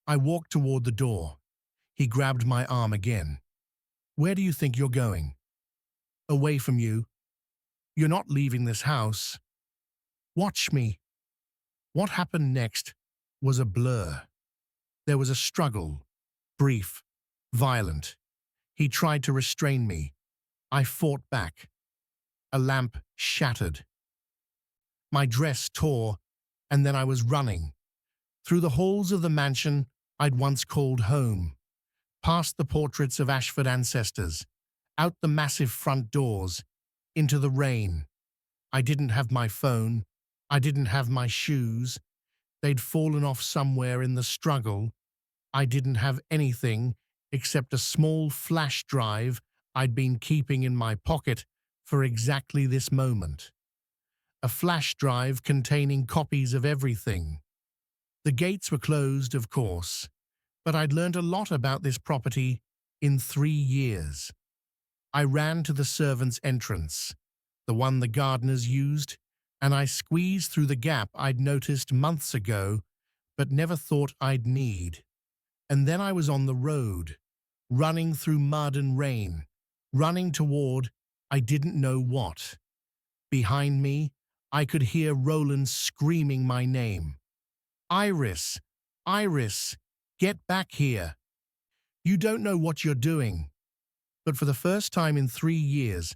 I walked toward the door. He grabbed my arm again. "Where do you think you're going?" "Away from you. You're not leaving this house. Watch me." What happened next was a blur. There was a struggle, brief, violent. He tried to restrain me. I fought back. A lamp shattered. My dress tore, and then I was running. Through the halls of the mansion I'd once called home. Past the portraits of Ashford ancestors. Out the massive front doors. Into the rain. I didn't have my phone. I didn't have my shoes. They'd fallen off somewhere in the struggle. I didn't have anything except a small flash drive I'd been keeping in my pocket for exactly this moment. A flash drive containing copies of everything. The gates were closed, of course, but I'd learned a lot about this property in 3 years. I ran to the servants' entrance, the one the gardeners used, and I squeezed through the gap I'd noticed months ago, but never thought I'd need. And then I was on the road, running through mud and rain, running toward I didn't know what. Behind me, I could hear Roland screaming my name. "Iris! Iris! Get back here! You don't know what you're doing." But for the first time in 3 years,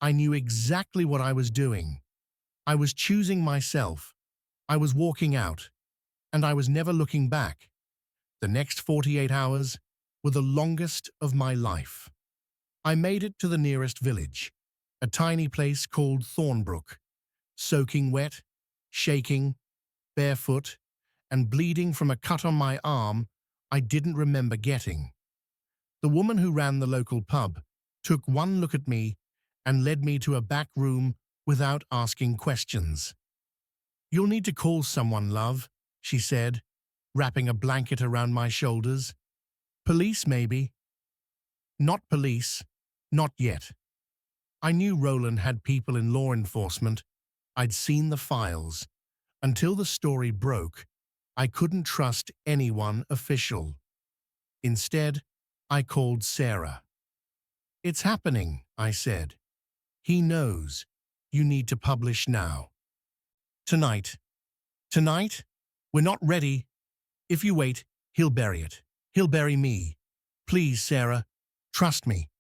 I knew exactly what I was doing. I was choosing myself. I was walking out. And I was never looking back. The next 48 hours were the longest of my life. I made it to the nearest village, a tiny place called Thornbrook, soaking wet, shaking, barefoot, and bleeding from a cut on my arm I didn't remember getting. The woman who ran the local pub took one look at me and led me to a back room without asking questions. "You'll need to call someone, love," she said, wrapping a blanket around my shoulders. "Police, maybe." Not police, not yet. I knew Roland had people in law enforcement. I'd seen the files. Until the story broke, I couldn't trust anyone official. Instead, I called Sarah. "It's happening," I said. "He knows. You need to publish now." "Tonight." "Tonight? We're not ready. If you wait, he'll bury it. He'll bury me. Please, Sarah, trust me."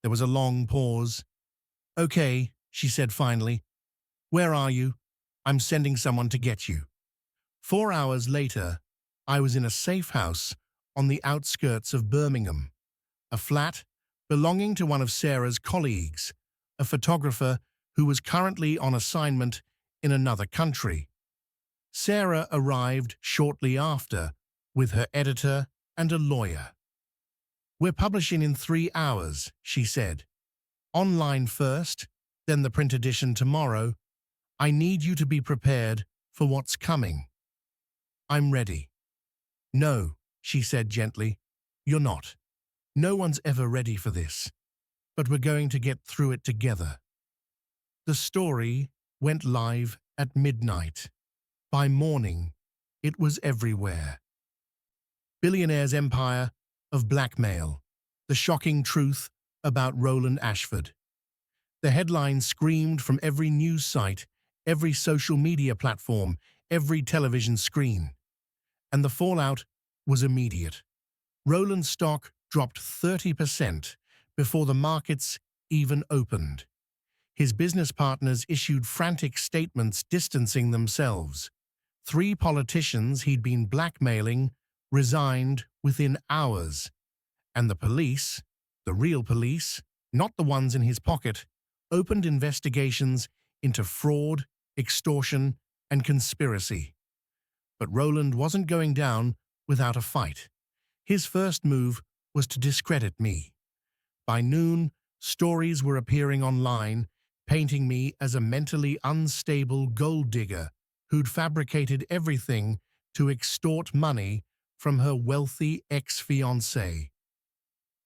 There was a long pause. "Okay," she said finally. "Where are you? I'm sending someone to get you." 4 hours later, I was in a safe house on the outskirts of Birmingham, a flat belonging to one of Sarah's colleagues, a photographer who was currently on assignment in another country. Sarah arrived shortly after with her editor and a lawyer. "We're publishing in 3 hours," she said. "Online first, then the print edition tomorrow. I need you to be prepared for what's coming." "I'm ready." "No," she said gently. "You're not. No one's ever ready for this. But we're going to get through it together." The story went live at midnight. By morning, it was everywhere. Billionaire's empire of blackmail. The shocking truth about Roland Ashford. The headlines screamed from every news site, every social media platform, every television screen. And the fallout was immediate. Roland's stock dropped 30% before the markets even opened. His business partners issued frantic statements distancing themselves. 3 politicians he'd been blackmailing resigned within hours. And the police, the real police, not the ones in his pocket, opened investigations into fraud, extortion, and conspiracy. But Roland wasn't going down without a fight. His first move was to discredit me. By noon, stories were appearing online, painting me as a mentally unstable gold digger who'd fabricated everything to extort money from her wealthy ex-fiancé.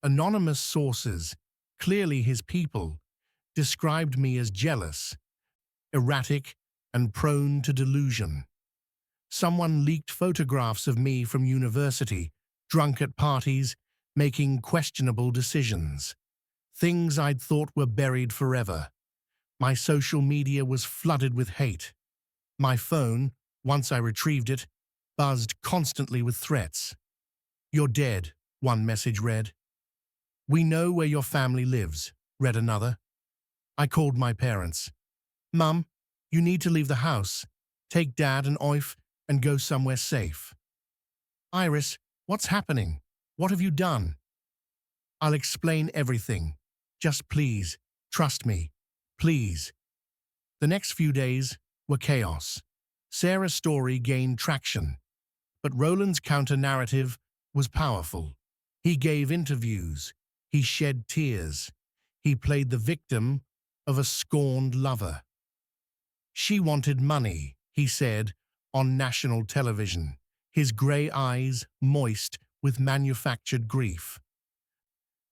Anonymous sources, clearly his people, described me as jealous, erratic, and prone to delusion. Someone leaked photographs of me from university, drunk at parties, making questionable decisions. Things I'd thought were buried forever. My social media was flooded with hate. My phone, once I retrieved it, buzzed constantly with threats. "You're dead," one message read. "We know where your family lives," read another. I called my parents. "Mum, you need to leave the house. Take Dad and Oif and go somewhere safe." "Iris, what's happening? What have you done?" "I'll explain everything. Just please, trust me. Please." The next few days were chaos. Sarah's story gained traction, but Roland's counter-narrative was powerful. He gave interviews. He shed tears. He played the victim of a scorned lover. "She wanted money," he said on national television, his grey eyes moist with manufactured grief.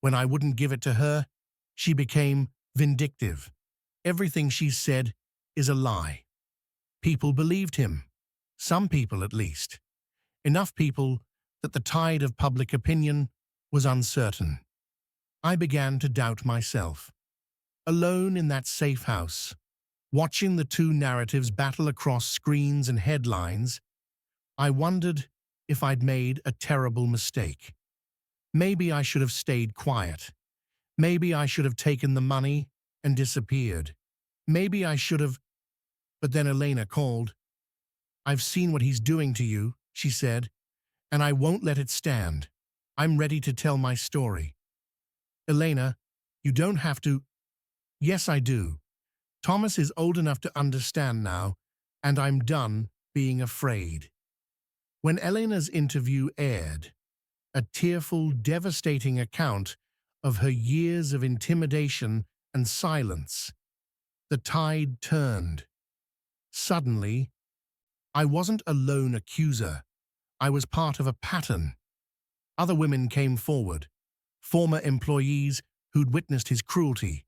"When I wouldn't give it to her, she became vindictive. Everything she said is a lie." People believed him. Some people, at least. Enough people that the tide of public opinion was uncertain. I began to doubt myself. Alone in that safe house, watching the two narratives battle across screens and headlines, I wondered if I'd made a terrible mistake. Maybe I should have stayed quiet. Maybe I should have taken the money and disappeared. Maybe I should have... But then Elena called. "I've seen what he's doing to you," she said, "and I won't let it stand." I'm ready to tell my story. Elena, you don't have to. Yes, I do. Thomas is old enough to understand now, and I'm done being afraid. When Elena's interview aired, a tearful, devastating account of her years of intimidation and silence, the tide turned. Suddenly, I wasn't a lone accuser. I was part of a pattern. Other women came forward, former employees who'd witnessed his cruelty,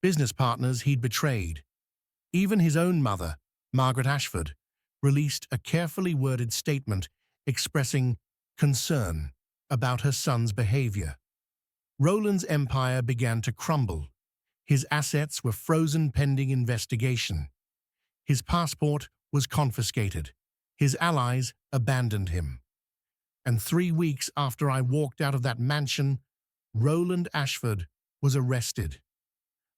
business partners he'd betrayed. Even his own mother, Margaret Ashford, released a carefully worded statement expressing concern about her son's behavior. Roland's empire began to crumble. His assets were frozen pending investigation. His passport was confiscated. His allies abandoned him. And 3 weeks after I walked out of that mansion, Roland Ashford was arrested.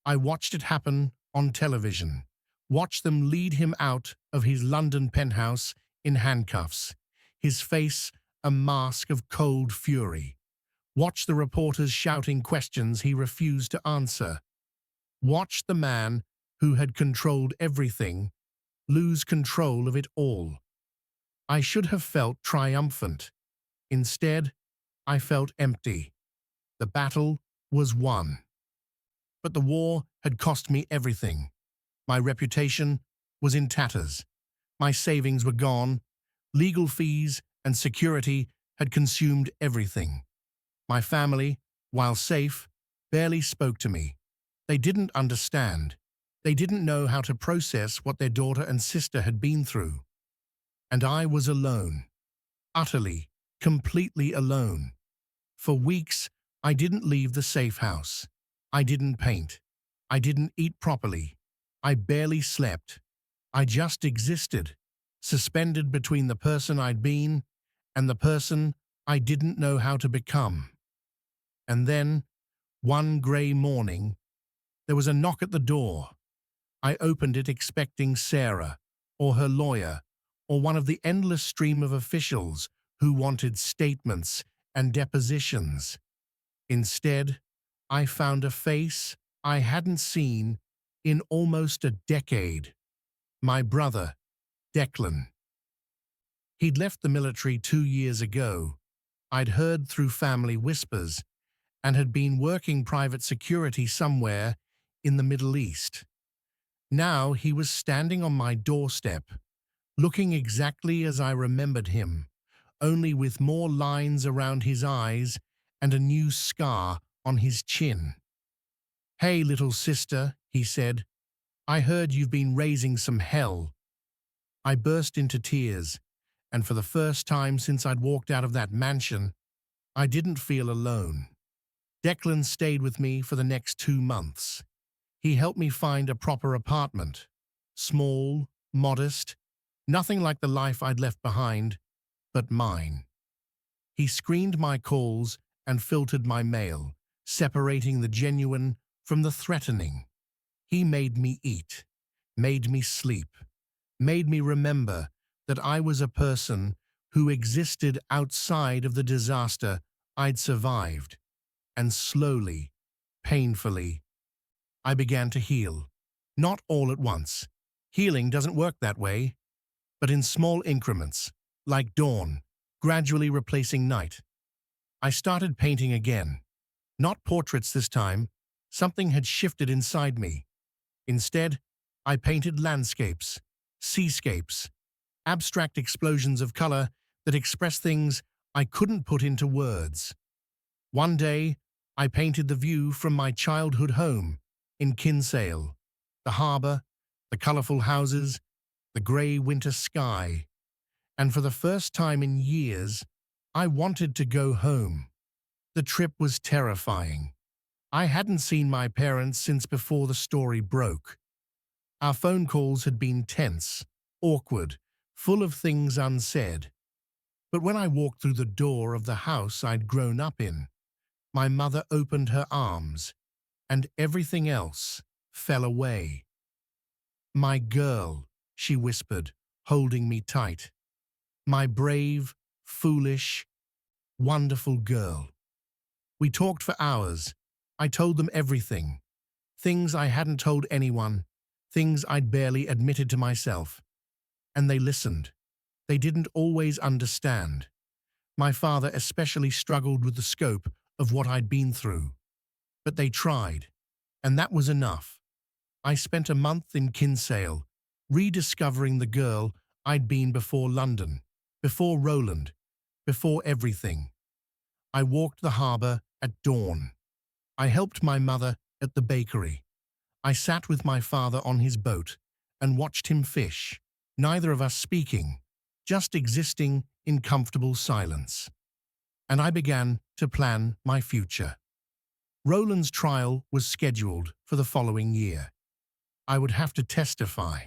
I watched it happen on television, watched them lead him out of his London penthouse in handcuffs, his face a mask of cold fury. Watched the reporters shouting questions he refused to answer. Watched the man who had controlled everything lose control of it all. I should have felt triumphant. Instead, I felt empty. The battle was won. But the war had cost me everything. My reputation was in tatters. My savings were gone. Legal fees and security had consumed everything. My family, while safe, barely spoke to me. They didn't understand. They didn't know how to process what their daughter and sister had been through. And I was alone. Utterly, completely alone. For weeks, I didn't leave the safe house. I didn't paint. I didn't eat properly. I barely slept. I just existed, suspended between the person I'd been and the person I didn't know how to become. And then, one grey morning, there was a knock at the door. I opened it expecting Sarah, or her lawyer, or one of the endless stream of officials who wanted statements and depositions. Instead, I found a face I hadn't seen in almost a decade. My brother, Declan. He'd left the military 2 years ago. I'd heard through family whispers and had been working private security somewhere in the Middle East. Now he was standing on my doorstep, looking exactly as I remembered him, only with more lines around his eyes and a new scar on his chin. "Hey, little sister," he said. "I heard you've been raising some hell." I burst into tears, and for the first time since I'd walked out of that mansion, I didn't feel alone. Declan stayed with me for the next 2 months. He helped me find a proper apartment. Small, modest, nothing like the life I'd left behind, but mine. He screened my calls and filtered my mail, separating the genuine from the threatening. He made me eat, made me sleep, made me remember that I was a person who existed outside of the disaster I'd survived. And slowly, painfully, I began to heal. Not all at once. Healing doesn't work that way, but in small increments, like dawn, gradually replacing night. I started painting again. Not portraits this time. Something had shifted inside me. Instead, I painted landscapes, seascapes, abstract explosions of color that express things I couldn't put into words. One day, I painted the view from my childhood home in Kinsale, the harbor, the colorful houses, the gray winter sky. And for the first time in years, I wanted to go home. The trip was terrifying. I hadn't seen my parents since before the story broke. Our phone calls had been tense, awkward, full of things unsaid. But when I walked through the door of the house I'd grown up in, my mother opened her arms, and everything else fell away. "My girl," she whispered, holding me tight. "My brave, foolish, wonderful girl. We talked for hours. I told them everything. Things I hadn't told anyone, things I'd barely admitted to myself. And they listened. They didn't always understand. My father especially struggled with the scope of what I'd been through. But they tried, and that was enough. I spent a month in Kinsale, rediscovering the girl I'd been before London, before Roland, before everything. I walked the harbour at dawn. I helped my mother at the bakery. I sat with my father on his boat and watched him fish, neither of us speaking, just existing in comfortable silence. And I began to plan my future. Roland's trial was scheduled for the following year. I would have to testify.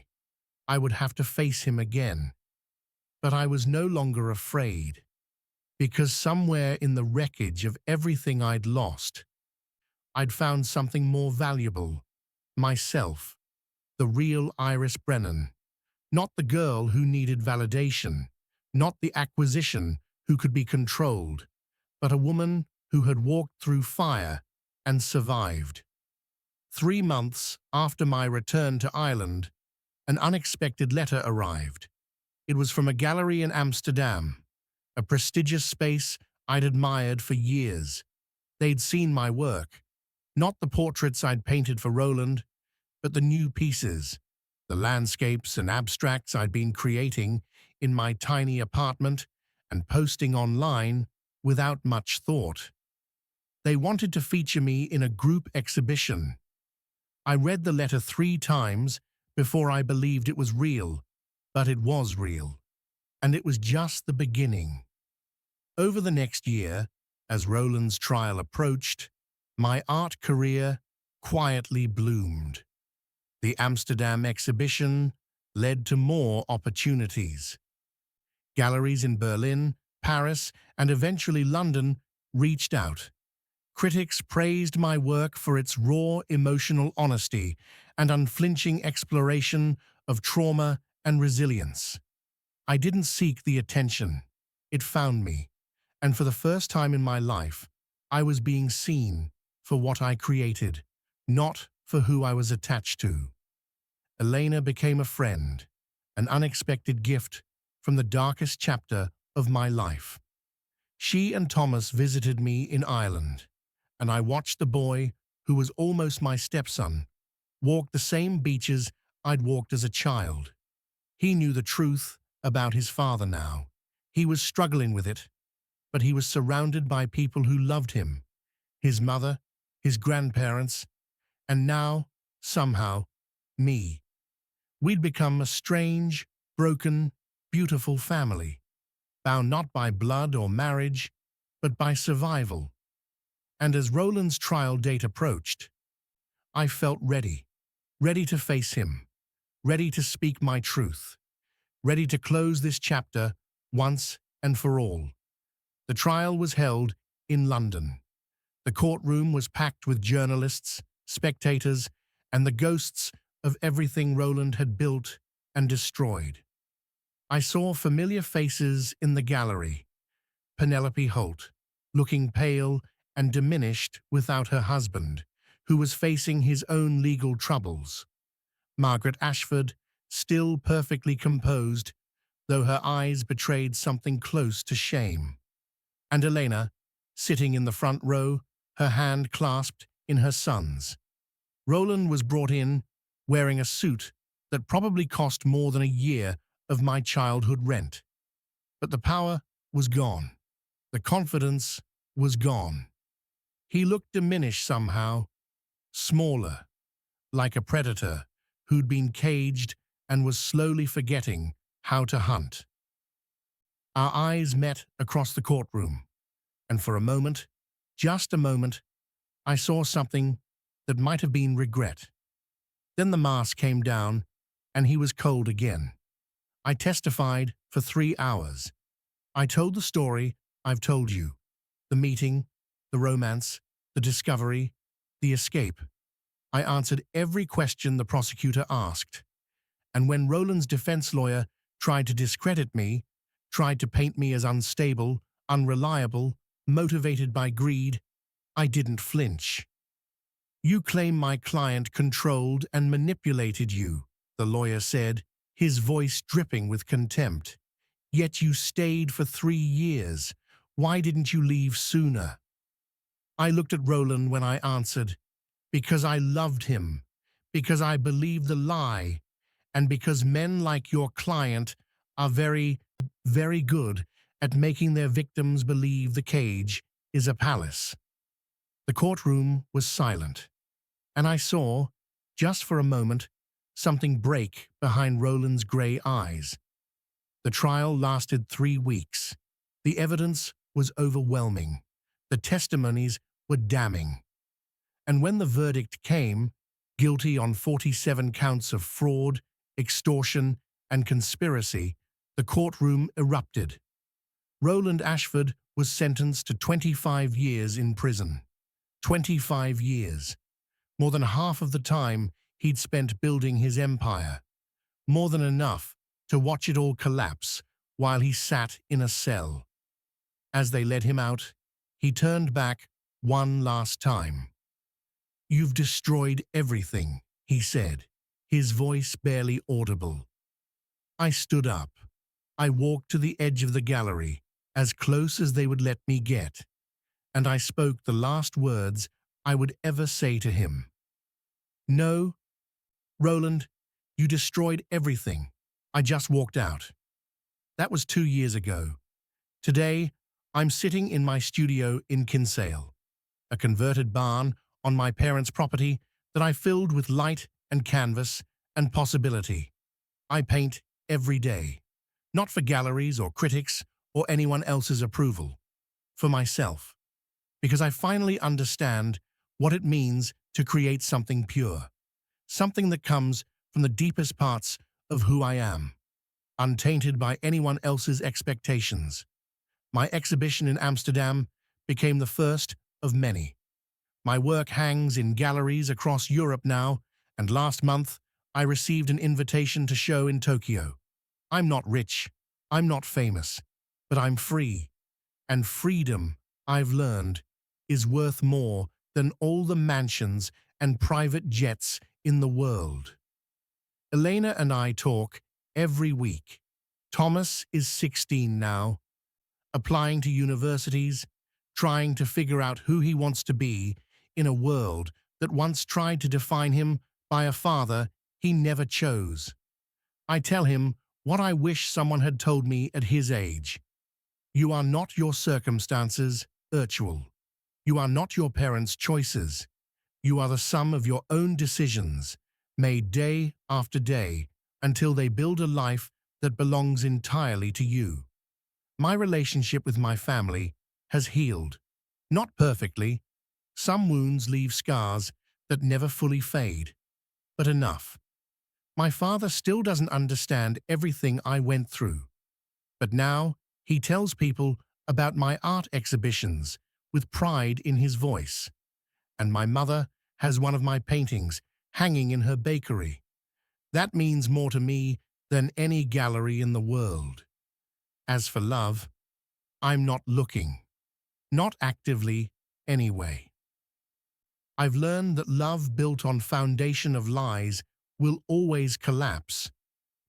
I would have to face him again. But I was no longer afraid, because somewhere in the wreckage of everything I'd lost, I'd found something more valuable, myself, the real Iris Brennan, not the girl who needed validation, not the acquisition who could be controlled, but a woman who had walked through fire and survived. 3 months after my return to Ireland, an unexpected letter arrived. It was from a gallery in Amsterdam, a prestigious space I'd admired for years. They'd seen my work, not the portraits I'd painted for Roland, but the new pieces, the landscapes and abstracts I'd been creating in my tiny apartment and posting online without much thought. They wanted to feature me in a group exhibition. I read the letter 3 times before I believed it was real, but it was real, and it was just the beginning. Over the next year, as Roland's trial approached, my art career quietly bloomed. The Amsterdam exhibition led to more opportunities. Galleries in Berlin, Paris, and eventually London reached out. Critics praised my work for its raw emotional honesty and unflinching exploration of trauma and resilience. I didn't seek the attention. It found me. And for the first time in my life, I was being seen for what I created, not for who I was attached to. Elena became a friend, an unexpected gift from the darkest chapter of my life. She and Thomas visited me in Ireland, and I watched the boy, who was almost my stepson, walk the same beaches I'd walked as a child. He knew the truth about his father now. He was struggling with it, but he was surrounded by people who loved him, his mother, his grandparents, and now, somehow, me. We'd become a strange, broken, beautiful family, bound not by blood or marriage, but by survival. And as Roland's trial date approached, I felt ready to face him, ready to speak my truth, ready to close this chapter once and for all. The trial was held in London. The courtroom was packed with journalists, spectators, and the ghosts of everything Roland had built and destroyed. I saw familiar faces in the gallery. Penelope Holt, looking pale and diminished without her husband, who was facing his own legal troubles. Margaret Ashford, still perfectly composed, though her eyes betrayed something close to shame. And Elena, sitting in the front row, her hand clasped in her son's. Roland was brought in, wearing a suit that probably cost more than a year of my childhood rent. But the power was gone. The confidence was gone. He looked diminished somehow, smaller, like a predator who'd been caged and was slowly forgetting how to hunt. Our eyes met across the courtroom, and for a moment, just a moment, I saw something that might have been regret. Then the mask came down, and he was cold again. I testified for 3 hours. I told the story I've told you. The meeting, the romance, the discovery, the escape. I answered every question the prosecutor asked. And when Roland's defense lawyer tried to discredit me, tried to paint me as unstable, unreliable, motivated by greed, I didn't flinch. You claim my client controlled and manipulated you, the lawyer said, his voice dripping with contempt. Yet you stayed for 3 years. Why didn't you leave sooner? I looked at Roland when I answered, because I loved him, because I believed the lie, and because men like your client are very, very good at making their victims believe the cage is a palace. The courtroom was silent, and I saw, just for a moment, something break behind Roland's grey eyes. The trial lasted 3 weeks. The evidence was overwhelming. The testimonies were damning. And when the verdict came, guilty on 47 counts of fraud, extortion, and conspiracy, the courtroom erupted. Roland Ashford was sentenced to 25 years in prison. 25 years. More than half of the time he'd spent building his empire. More than enough to watch it all collapse while he sat in a cell. As they led him out, he turned back one last time. "You've destroyed everything," he said, his voice barely audible. I stood up. I walked to the edge of the gallery, as close as they would let me get, and I spoke the last words I would ever say to him. "No, Roland, you destroyed everything. I just walked out." That was 2 years ago. Today, I'm sitting in my studio in Kinsale, a converted barn on my parents' property that I filled with light and canvas and possibility. I paint every day, not for galleries or critics or anyone else's approval, for myself, because I finally understand what it means to create something pure, something that comes from the deepest parts of who I am, untainted by anyone else's expectations. My exhibition in Amsterdam became the first of many. My work hangs in galleries across Europe now, and last month I received an invitation to show in Tokyo. I'm not rich, I'm not famous, but I'm free. And freedom, I've learned, is worth more than all the mansions and private jets in the world. Elena and I talk every week. Thomas is 16 now, applying to universities, trying to figure out who he wants to be in a world that once tried to define him by a father he never chose. I tell him what I wish someone had told me at his age. You are not your circumstances, Urtual. You are not your parents' choices. You are the sum of your own decisions, made day after day, until they build a life that belongs entirely to you. My relationship with my family has healed. Not perfectly. Some wounds leave scars that never fully fade, but enough. My father still doesn't understand everything I went through, but now he tells people about my art exhibitions with pride in his voice. And my mother has one of my paintings hanging in her bakery. That means more to me than any gallery in the world. As for love, I'm not looking. Not actively, anyway. I've learned that love built on foundation of lies will always collapse.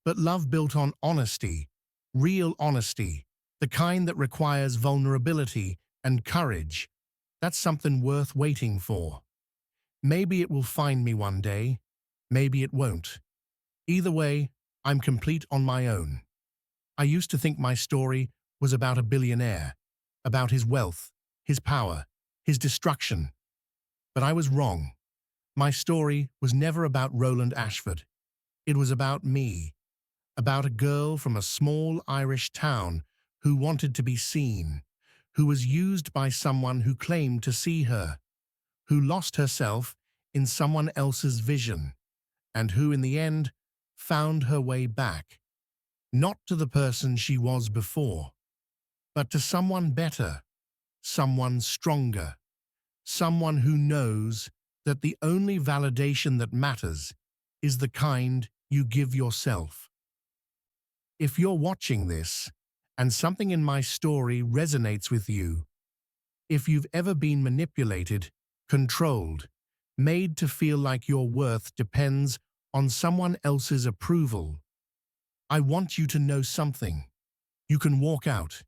But love built on honesty, real honesty, the kind that requires vulnerability and courage, that's something worth waiting for. Maybe it will find me one day, maybe it won't. Either way, I'm complete on my own. I used to think my story was about a billionaire, about his wealth, his power, his destruction. But I was wrong. My story was never about Roland Ashford. It was about me, about a girl from a small Irish town who wanted to be seen, who was used by someone who claimed to see her, who lost herself in someone else's vision, and who in the end found her way back, not to the person she was before, but to someone better, someone stronger, someone who knows that the only validation that matters is the kind you give yourself. If you're watching this, and something in my story resonates with you, If you've ever been manipulated, controlled, made to feel like your worth depends on someone else's approval, I want you to know something. You can walk out.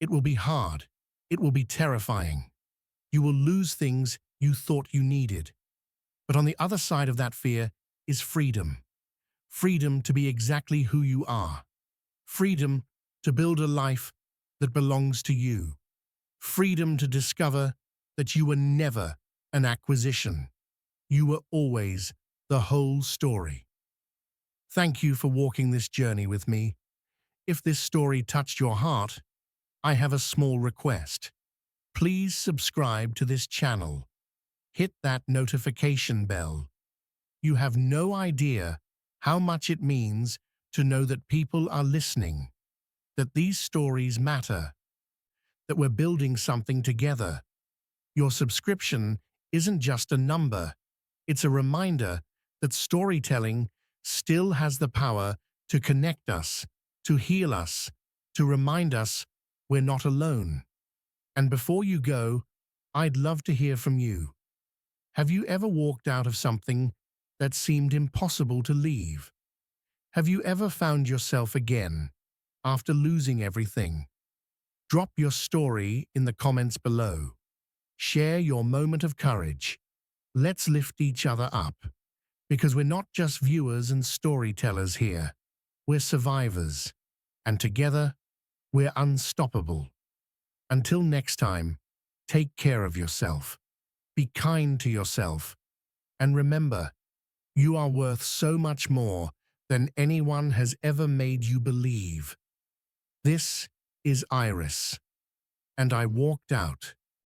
It will be hard. It will be terrifying. You will lose things you thought you needed. But on the other side of that fear is freedom. Freedom to be exactly who you are. Freedom to build a life that belongs to you. Freedom to discover that you were never an acquisition. You were always the whole story. Thank you for walking this journey with me. If this story touched your heart, I have a small request. Please subscribe to this channel. Hit that notification bell. You have no idea how much it means to know that people are listening, that these stories matter, that we're building something together. Your subscription isn't just a number. It's a reminder that storytelling still has the power to connect us, to heal us, to remind us we're not alone. And before you go, I'd love to hear from you. Have you ever walked out of something that seemed impossible to leave? Have you ever found yourself again after losing everything? Drop your story in the comments below. Share your moment of courage. Let's lift each other up, because we're not just viewers and storytellers here. We're survivors, and together, we're unstoppable. Until next time, take care of yourself. Be kind to yourself. And remember, you are worth so much more than anyone has ever made you believe. This is Iris, and I walked out.